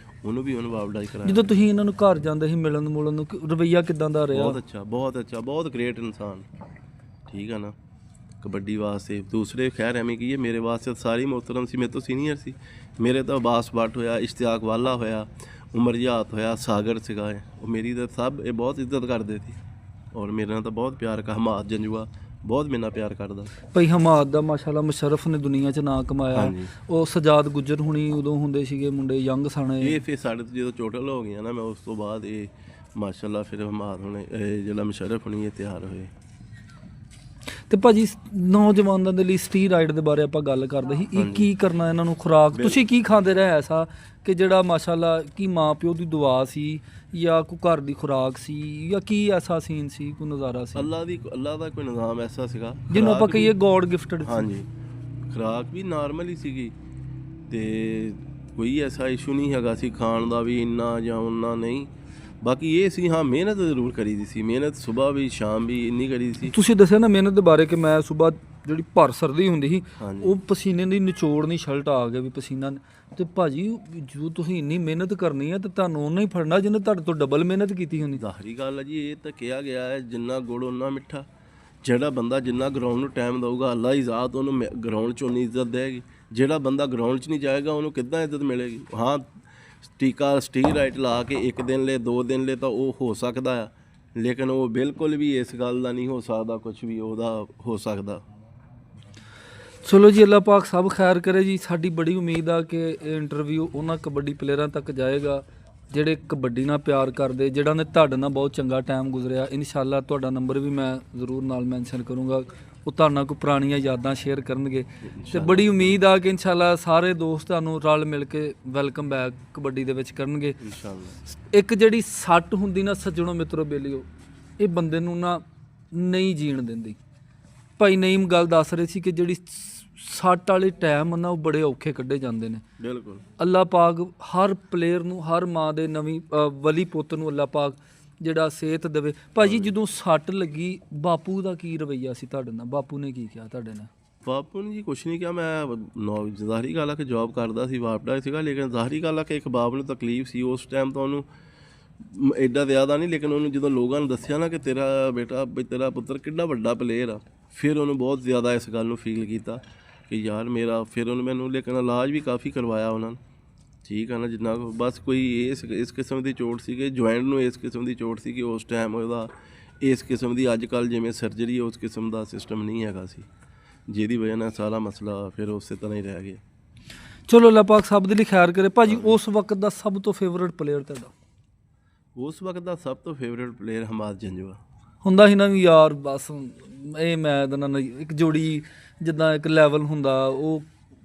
ਉਹਨੂੰ ਵੀ ਉਹਨੂੰ ਬਾਬਡਾਈ ਕਰਾਇਆ। ਜਦੋਂ ਤੁਸੀਂ ਇਹਨਾਂ ਨੂੰ ਘਰ ਜਾਂਦੇ ਸੀ ਮਿਲਣ ਮੁਲਣ ਨੂੰ, ਰਵੱਈਆ ਕਿਦਾਂ ਦਾ ਰਿਹਾ? ਬਹੁਤ ਅੱਛਾ, ਬਹੁਤ ਅੱਛਾ, ਬਹੁਤ ਗ੍ਰੇਟ ਇਨਸਾਨ। ਠੀਕ ਆ ਨਾ, ਕਬੱਡੀ ਵਾਸਤੇ ਦੂਸਰੇ ਖੈਰ ਐਵੇਂ ਕੀ ਹੈ, ਮੇਰੇ ਵਾਸਤੇ ਸਾਰੀ ਮੁਹਤਰਮ ਸੀ, ਮੇਰੇ ਤੋਂ ਸੀਨੀਅਰ ਸੀ। ਮੇਰੇ ਤਾਂ ਅਬਾਸ ਭੱਟ ਹੋਇਆ, ਇਸ਼ਤਿਆਕ ਵਾਲਾ ਹੋਇਆ, ਉਮਰ ਜਹਾਤ ਹੋਇਆ, ਸਾਗਰ ਸੀਗਾ, ਉਹ ਮੇਰੀ ਤਾਂ ਸਭ ਇਹ ਬਹੁਤ ਇੱਜ਼ਤ ਕਰਦੇ ਸੀ ਔਰ ਮੇਰੇ ਨਾਲ ਤਾਂ ਬਹੁਤ ਪਿਆਰ ਕਰ। ਹਮਾਦ ਜੰਜੂਆ ਬਹੁਤ ਮੇਰੇ ਨਾਲ ਪਿਆਰ ਕਰਦਾ। ਭਾਈ ਹਮਾਦ ਦਾ ਮਾਸ਼ਾਅੱਲਾ ਮੁਸ਼ਰਫ ਨੇ ਦੁਨੀਆ 'ਚ ਨਾਂ ਕਮਾਇਆ। ਹਾਂਜੀ। ਉਹ ਸਜਾਦ ਗੁੱਜਰ ਹੁਣੀ ਉਦੋਂ ਹੁੰਦੇ ਸੀਗੇ ਮੁੰਡੇ ਯੰਗ ਸਨ। ਇਹ ਫਿਰ ਸਾਡੇ ਤੋਂ ਜਦੋਂ ਚੋਟਲ ਹੋ ਗਈਆਂ ਨਾ, ਮੈਂ ਉਸ ਤੋਂ ਬਾਅਦ ਇਹ ਮਾਸ਼ਾਅੱਲਾ ਫਿਰ ਹਮਾਦ ਹੁਣੇ ਜਿਹੜਾ ਮੁਸ਼ਰਫ ਹੁਣੀ ਇਹ ਤਿਆਰ ਹੋਏ। ਤੇ ਭਾਜੀ ਨੌਜਵਾਨਾਂ ਦੇ ਲਈ ਸਟੀਰਾਇਡ ਦੇ ਬਾਰੇ ਆਪਾਂ ਗੱਲ ਕਰਦੇ ਸੀ, ਇਹ ਕੀ ਕਰਨਾ ਇਹਨਾਂ ਨੂੰ ਖੁਰਾਕ, ਤੁਸੀਂ ਕੀ ਖਾਂਦੇ ਰਹੇ ਐਸਾ ਕਿ ਜਿਹੜਾ ਮਾਸ਼ਾਅੱਲਾ ਕੀ ਮਾਂ ਪਿਓ ਦੀ ਦੁਆ ਸੀ ਜਾਂ ਕੋਈ ਘਰ ਦੀ ਖੁਰਾਕ ਸੀ ਜਾਂ ਕੀ ਐਸਾ ਸੀਨ ਸੀ, ਕੋਈ ਨਜ਼ਾਰਾ ਸੀ? ਅੱਲਾ ਦਾ ਕੋਈ ਨਿਜ਼ਾਮ ਐਸਾ ਸੀਗਾ ਜਿਹਨੂੰ ਆਪਾਂ ਕਹੀਏ ਗੋਡ ਗਿਫਟਡ। ਹਾਂਜੀ, ਖੁਰਾਕ ਵੀ ਨਾਰਮਲ ਹੀ ਸੀਗੀ ਤੇ ਕੋਈ ਐਸਾ ਇਸ਼ੂ ਨਹੀਂ ਹੈਗਾ ਸੀ ਖਾਣ ਦਾ ਵੀ ਇੰਨਾ ਜਾਂ ਉਨਾ ਨਹੀਂ। ਬਾਕੀ ਇਹ ਸੀ ਹਾਂ, ਮਿਹਨਤ ਜ਼ਰੂਰ ਕਰੀਦੀ ਸੀ, ਮਿਹਨਤ ਸਵੇਰ ਵੀ ਸ਼ਾਮ ਵੀ ਇੰਨੀ ਕਰੀ ਸੀ। ਤੁਸੀਂ ਦੱਸਿਆ ਨਾ ਮਿਹਨਤ ਦੇ ਬਾਰੇ ਕਿ ਮੈਂ ਸਵੇਰ ਜਿਹੜੀ ਭਰ ਸਰਦੀ ਹੁੰਦੀ ਸੀ ਹਾਂਜੀ। ਉਹ ਪਸੀਨੇ ਦੀ ਨਿਚੋੜ ਨਹੀਂ, ਸ਼ਰਟ ਆ ਗਿਆ ਵੀ ਪਸੀਨਾ। ਤੇ ਭਾਜੀ ਜੋ ਤੁਸੀਂ ਇੰਨੀ ਮਿਹਨਤ ਕਰਨੀ ਹੈ ਤੇ ਤੁਹਾਨੂੰ ਉਹਨਾਂ ਹੀ ਫੜਨਾ ਜਿਹਨੇ ਤੁਹਾਡੇ ਤੋਂ ਡਬਲ ਮਿਹਨਤ ਕੀਤੀ ਹੁੰਦੀ। ਜ਼ਾਹਰੀ ਗੱਲ ਹੈ ਜੀ, ਇਹ ਤਾਂ ਕਿਹਾ ਗਿਆ ਹੈ ਜਿੰਨਾ ਗੁੜ ਉਨਾ ਮਿੱਠਾ। ਜਿਹੜਾ ਬੰਦਾ ਜਿੰਨਾ ਗਰਾਊਂਡ ਨੂੰ ਟਾਈਮ ਦਊਗਾ, ਅੱਲਾ ਹੀ ਜ਼ਾਤ ਉਹਨੂੰ ਗਰਾਊਂਡ 'ਚ ਉਨੀ ਇੱਜ਼ਤ ਦੇਗੀ। ਜਿਹੜਾ ਬੰਦਾ ਗਰਾਊਂਡ 'ਚ ਨਹੀਂ ਜਾਏਗਾ ਉਹਨੂੰ ਕਿੱਦਾਂ ਇੱਜ਼ਤ ਮਿਲੇਗੀ? ਹਾਂ, ਟੀਕਾ ਸਟੀਰਾਇਡ ਲਾ ਕੇ 1 ਦਿਨ ਲਈ 2 ਦਿਨ ਲਈ ਤਾਂ ਉਹ ਹੋ ਸਕਦਾ ਆ, ਲੇਕਿਨ ਉਹ ਬਿਲਕੁਲ ਵੀ ਇਸ ਗੱਲ ਦਾ ਨਹੀਂ ਹੋ ਸਕਦਾ, ਕੁਝ ਵੀ ਉਹਦਾ ਹੋ ਸਕਦਾ। ਚਲੋ ਜੀ, ਅੱਲਾਹ ਪਾਕ ਸਭ ਖੈਰ ਕਰੇ ਜੀ। ਸਾਡੀ ਬੜੀ ਉਮੀਦ ਆ ਕਿ ਇਹ ਇੰਟਰਵਿਊ ਉਹਨਾਂ ਕਬੱਡੀ ਪਲੇਅਰਾਂ ਤੱਕ ਜਾਏਗਾ ਜਿਹੜੇ ਕਬੱਡੀ ਨਾਲ ਪਿਆਰ ਕਰਦੇ, ਜਿਹੜਾ ਨੇ ਤੁਹਾਡੇ ਨਾਲ ਬਹੁਤ ਚੰਗਾ ਟਾਈਮ ਗੁਜ਼ਰਿਆ। ਇਨਸ਼ਾਅੱਲਾ ਤੁਹਾਡਾ ਨੰਬਰ ਵੀ ਮੈਂ ਜ਼ਰੂਰ ਨਾਲ ਮੈਂਸ਼ਨ ਕਰੂੰਗਾ, ਉਹ ਤੁਹਾਡੇ ਨਾਲ ਕੋਈ ਪੁਰਾਣੀਆਂ ਯਾਦਾਂ ਸ਼ੇਅਰ ਕਰਨਗੇ। ਤੇ ਬੜੀ ਉਮੀਦ ਆ ਕਿ ਇਨਸ਼ਾਅੱਲਾ ਸਾਰੇ ਦੋਸਤ ਤੁਹਾਨੂੰ ਰਲ ਮਿਲ ਕੇ ਵੈਲਕਮ ਬੈਕ ਕਬੱਡੀ ਦੇ ਵਿੱਚ ਕਰਨਗੇ ਇਨਸ਼ਾਅੱਲਾ। ਇੱਕ ਜਿਹੜੀ ਸੱਟ ਹੁੰਦੀ ਨਾ ਸੱਜਣੋ ਮਿੱਤਰੋ ਬੇਲੀਓ, ਇਹ ਬੰਦੇ ਨੂੰ ਨਾ ਨਹੀਂ ਜੀਣ ਦਿੰਦੀ। ਭਾਈ ਨਈਮ ਗੱਲ ਦੱਸ ਰਹੇ ਸੀ ਕਿ ਜਿਹੜੀ ਸੱਟ ਵਾਲੇ ਟਾਈਮ ਨਾ ਉਹ ਬੜੇ ਔਖੇ ਕੱਢੇ ਜਾਂਦੇ ਨੇ। ਬਿਲਕੁਲ, ਅੱਲਾਹ ਪਾਕ ਹਰ ਪਲੇਅਰ ਨੂੰ, ਹਰ ਮਾਂ ਦੇ ਨਵੀਂ ਵਲੀ ਪੁੱਤ ਨੂੰ ਅੱਲਾਹ ਪਾਕ ਜਿਹੜਾ ਸਿਹਤ ਦੇਵੇ। ਭਾਜੀ ਜਦੋਂ ਸੱਟ ਲੱਗੀ ਬਾਪੂ ਦਾ ਕੀ ਰਵੱਈਆ ਸੀ ਤੁਹਾਡੇ ਨਾਲ? ਬਾਪੂ ਨੇ ਕੀ ਕਿਹਾ ਤੁਹਾਡੇ ਨਾਲ? ਬਾਪੂ ਨੇ ਜੀ ਕੁਛ ਨਹੀਂ ਕਿਹਾ। ਮੈਂ ਜ਼ਾਹਰੀ ਗੱਲ ਆ ਕਿ ਜੌਬ ਕਰਦਾ ਸੀ, ਵਾਪਡਾ ਸੀਗਾ, ਲੇਕਿਨ ਜ਼ਾਹਰੀ ਗੱਲ ਆ ਕਿ ਇੱਕ ਬਾਪ ਨੂੰ ਤਕਲੀਫ ਸੀ ਉਸ ਟਾਈਮ ਤਾਂ ਉਹਨੂੰ ਐਡਾ ਜ਼ਿਆਦਾ ਨਹੀਂ, ਲੇਕਿਨ ਉਹਨੂੰ ਜਦੋਂ ਲੋਕਾਂ ਨੂੰ ਦੱਸਿਆ ਨਾ ਕਿ ਤੇਰਾ ਬੇਟਾ ਵੀ ਤੇਰਾ ਪੁੱਤਰ ਕਿੰਨਾ ਵੱਡਾ ਪਲੇਅਰ ਆ, ਫਿਰ ਉਹਨੂੰ ਬਹੁਤ ਜ਼ਿਆਦਾ ਇਸ ਗੱਲ ਨੂੰ ਫੀਲ ਕੀਤਾ ਕਿ ਯਾਰ ਮੇਰਾ। ਫਿਰ ਉਹਨੂੰ ਮੈਨੂੰ ਲੇਕਿਨ ਇਲਾਜ ਵੀ ਕਾਫੀ ਕਰਵਾਇਆ ਉਹਨਾਂ ਨੇ। ਠੀਕ ਆ ਨਾ, ਜਿੰਨਾ ਬਸ ਕੋਈ ਇਸ ਕਿਸਮ ਦੀ ਚੋਟ ਸੀ ਕਿ ਜੁਆਇੰਟ ਨੂੰ ਇਸ ਕਿਸਮ ਦੀ ਚੋਟ ਸੀ ਕਿ ਉਸ ਟਾਈਮ ਉਹਦਾ ਇਸ ਕਿਸਮ ਦੀ ਅੱਜ ਕੱਲ੍ਹ ਜਿਵੇਂ ਸਰਜਰੀ ਉਸ ਕਿਸਮ ਦਾ ਸਿਸਟਮ ਨਹੀਂ ਹੈਗਾ ਸੀ, ਜਿਹਦੀ ਵਜ੍ਹਾ ਨਾਲ ਸਾਰਾ ਮਸਲਾ ਫਿਰ ਉਸੇ ਤਰ੍ਹਾਂ ਹੀ ਰਹਿ ਗਿਆ। ਚਲੋ ਅੱਲਾਹ ਪਾਕ ਸਭ ਦੇ ਲਈ ਖੈਰ ਕਰੇ। ਭਾਜੀ ਉਸ ਵਕਤ ਦਾ ਸਭ ਤੋਂ ਫੇਵਰਟ ਪਲੇਅਰ ਤੁਹਾਡਾ? ਉਸ ਵਕਤ ਦਾ ਸਭ ਤੋਂ ਫੇਵਰੇਟ ਪਲੇਅਰ ਹਮਾਦ ਜੰਜੂਆ ਹੁੰਦਾ ਸੀ ਨਾ ਵੀ ਯਾਰ ਬਸ ਇਹ ਮੈਂ ਇਹਦੇ ਨਾਲ ਇੱਕ ਜੋੜੀ ਜਿੱਦਾਂ ਇੱਕ ਲੈਵਲ ਹੁੰਦਾ ਉਹ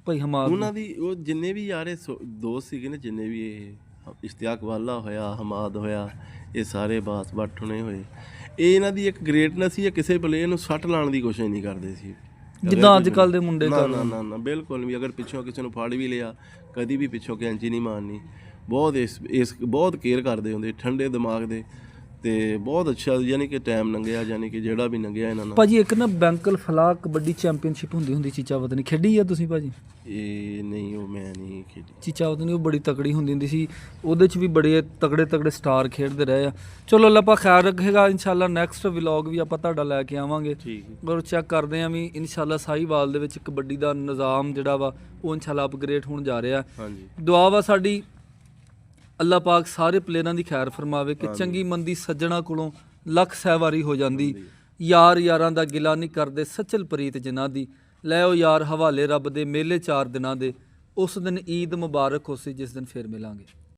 ਭਾਈ ਹਮਾਦ ਉਹਨਾਂ ਦੀ। ਉਹ ਜਿੰਨੇ ਵੀ ਯਾਰ ਇਹ ਦੋਸਤ ਸੀਗੇ ਨਾ, ਜਿੰਨੇ ਵੀ ਇਹ ਇਸ਼ਤਿਆਕ ਵਾਲਾ ਹੋਇਆ, ਹਮਾਦ ਹੋਇਆ, ਇਹ ਸਾਰੇ ਬਾਸ ਭੱਟ ਹੋਣੇ ਹੋਏ, ਇਹ ਇਹਨਾਂ ਦੀ ਇੱਕ ਗ੍ਰੇਟਨੈਸ ਸੀ। ਕਿਸੇ ਪਲੇਅਰ ਨੂੰ ਸੱਟ ਲਾਉਣ ਦੀ ਕੋਸ਼ਿਸ਼ ਨਹੀਂ ਕਰਦੇ ਸੀ ਜਿੱਦਾਂ ਅੱਜ ਕੱਲ੍ਹ ਦੇ ਮੁੰਡੇ ਨਾ ਨਾ ਨਾ ਬਿਲਕੁਲ ਵੀ। ਅਗਰ ਪਿੱਛੋਂ ਕਿਸੇ ਨੂੰ ਫੜ ਵੀ ਲਿਆ, ਕਦੀ ਵੀ ਪਿੱਛੋਂ ਕੈਂਚੀ ਨਹੀਂ ਮਾਰਨੀ। ਬਹੁਤ ਇਸ ਬਹੁਤ ਕੇਅਰ ਕਰਦੇ ਹੁੰਦੇ, ਠੰਡੇ ਦਿਮਾਗ ਦੇ, ਤੇ ਬਹੁਤ ਅੱਛਾ ਯਾਨੀ ਕਿ ਟਾਈਮ ਲੰਘਿਆ, ਯਾਨੀ ਕਿ ਜਿਹੜਾ ਵੀ ਲੰਘਿਆ ਇਹਨਾਂ ਨਾਲ। ਭਾਜੀ ਇੱਕ ਨਾ ਬੈਂਕਲ ਫਲਾਹ ਕਬੱਡੀ ਚੈਂਪੀਅਨਸ਼ਿਪ ਹੁੰਦੀ ਚੀਚਾ ਵਤਨੀ, ਖੇਡੀ ਆ ਤੁਸੀਂ ਭਾਜੀ? ਇਹ ਨਹੀਂ, ਉਹ ਮੈਂ ਨਹੀਂ ਖੇਡੀ। ਚੀਚਾ ਵਤਨੀ ਉਹ ਬੜੀ ਤਕੜੀ ਹੁੰਦੀ ਸੀ, ਉਹਦੇ 'ਚ ਵੀ ਬੜੇ ਤਗੜੇ ਸਟਾਰ ਖੇਡਦੇ ਰਹੇ ਆ। ਚਲੋ ਅੱਲਾਹ ਪਾਕ ਖੈਰ ਰੱਖੇਗਾ। ਇਨਸ਼ਾਅੱਲਾ ਨੈਕਸਟ ਵਲੌਗ ਵੀ ਆਪਾਂ ਤੁਹਾਡਾ ਲੈ ਕੇ ਆਵਾਂਗੇ, ਔਰ ਚੈੱਕ ਕਰਦੇ ਹਾਂ ਵੀ ਇਨਸ਼ਾਅੱਲਾ ਸਾਹੀਵਾਲ ਦੇ ਵਿੱਚ ਕਬੱਡੀ ਦਾ ਨਿਜ਼ਾਮ ਜਿਹੜਾ ਵਾ ਉਹ ਇਨਸ਼ਾਅੱਲਾ ਅਪਗ੍ਰੇਡ ਹੋਣ ਜਾ ਰਿਹਾ। ਦੁਆ ਵਾ ਸਾਡੀ ਅੱਲਾਹ ਪਾਕ ਸਾਰੇ ਪਲੇਅਰਾਂ ਦੀ ਖੈਰ ਫਰਮਾਵੇ ਕਿ ਚੰਗੀ ਮੰਦੀ ਸੱਜਣਾ ਕੋਲੋਂ ਲੱਖ ਸਹਿਵਾਰੀ ਹੋ ਜਾਂਦੀ। ਯਾਰ ਯਾਰਾਂ ਦਾ ਗਿਲਾ ਨਹੀਂ ਕਰਦੇ, ਸੱਚਲ ਪ੍ਰੀਤ ਜਿਨ੍ਹਾਂ ਦੀ। ਲੈ ਉਹ ਯਾਰ ਹਵਾਲੇ ਰੱਬ ਦੇ, ਮੇਲੇ 4 ਦਿਨਾਂ ਦੇ, ਉਸ ਦਿਨ ਈਦ ਮੁਬਾਰਕ ਹੋਸੀ ਜਿਸ ਦਿਨ ਫਿਰ ਮਿਲਾਂਗੇ।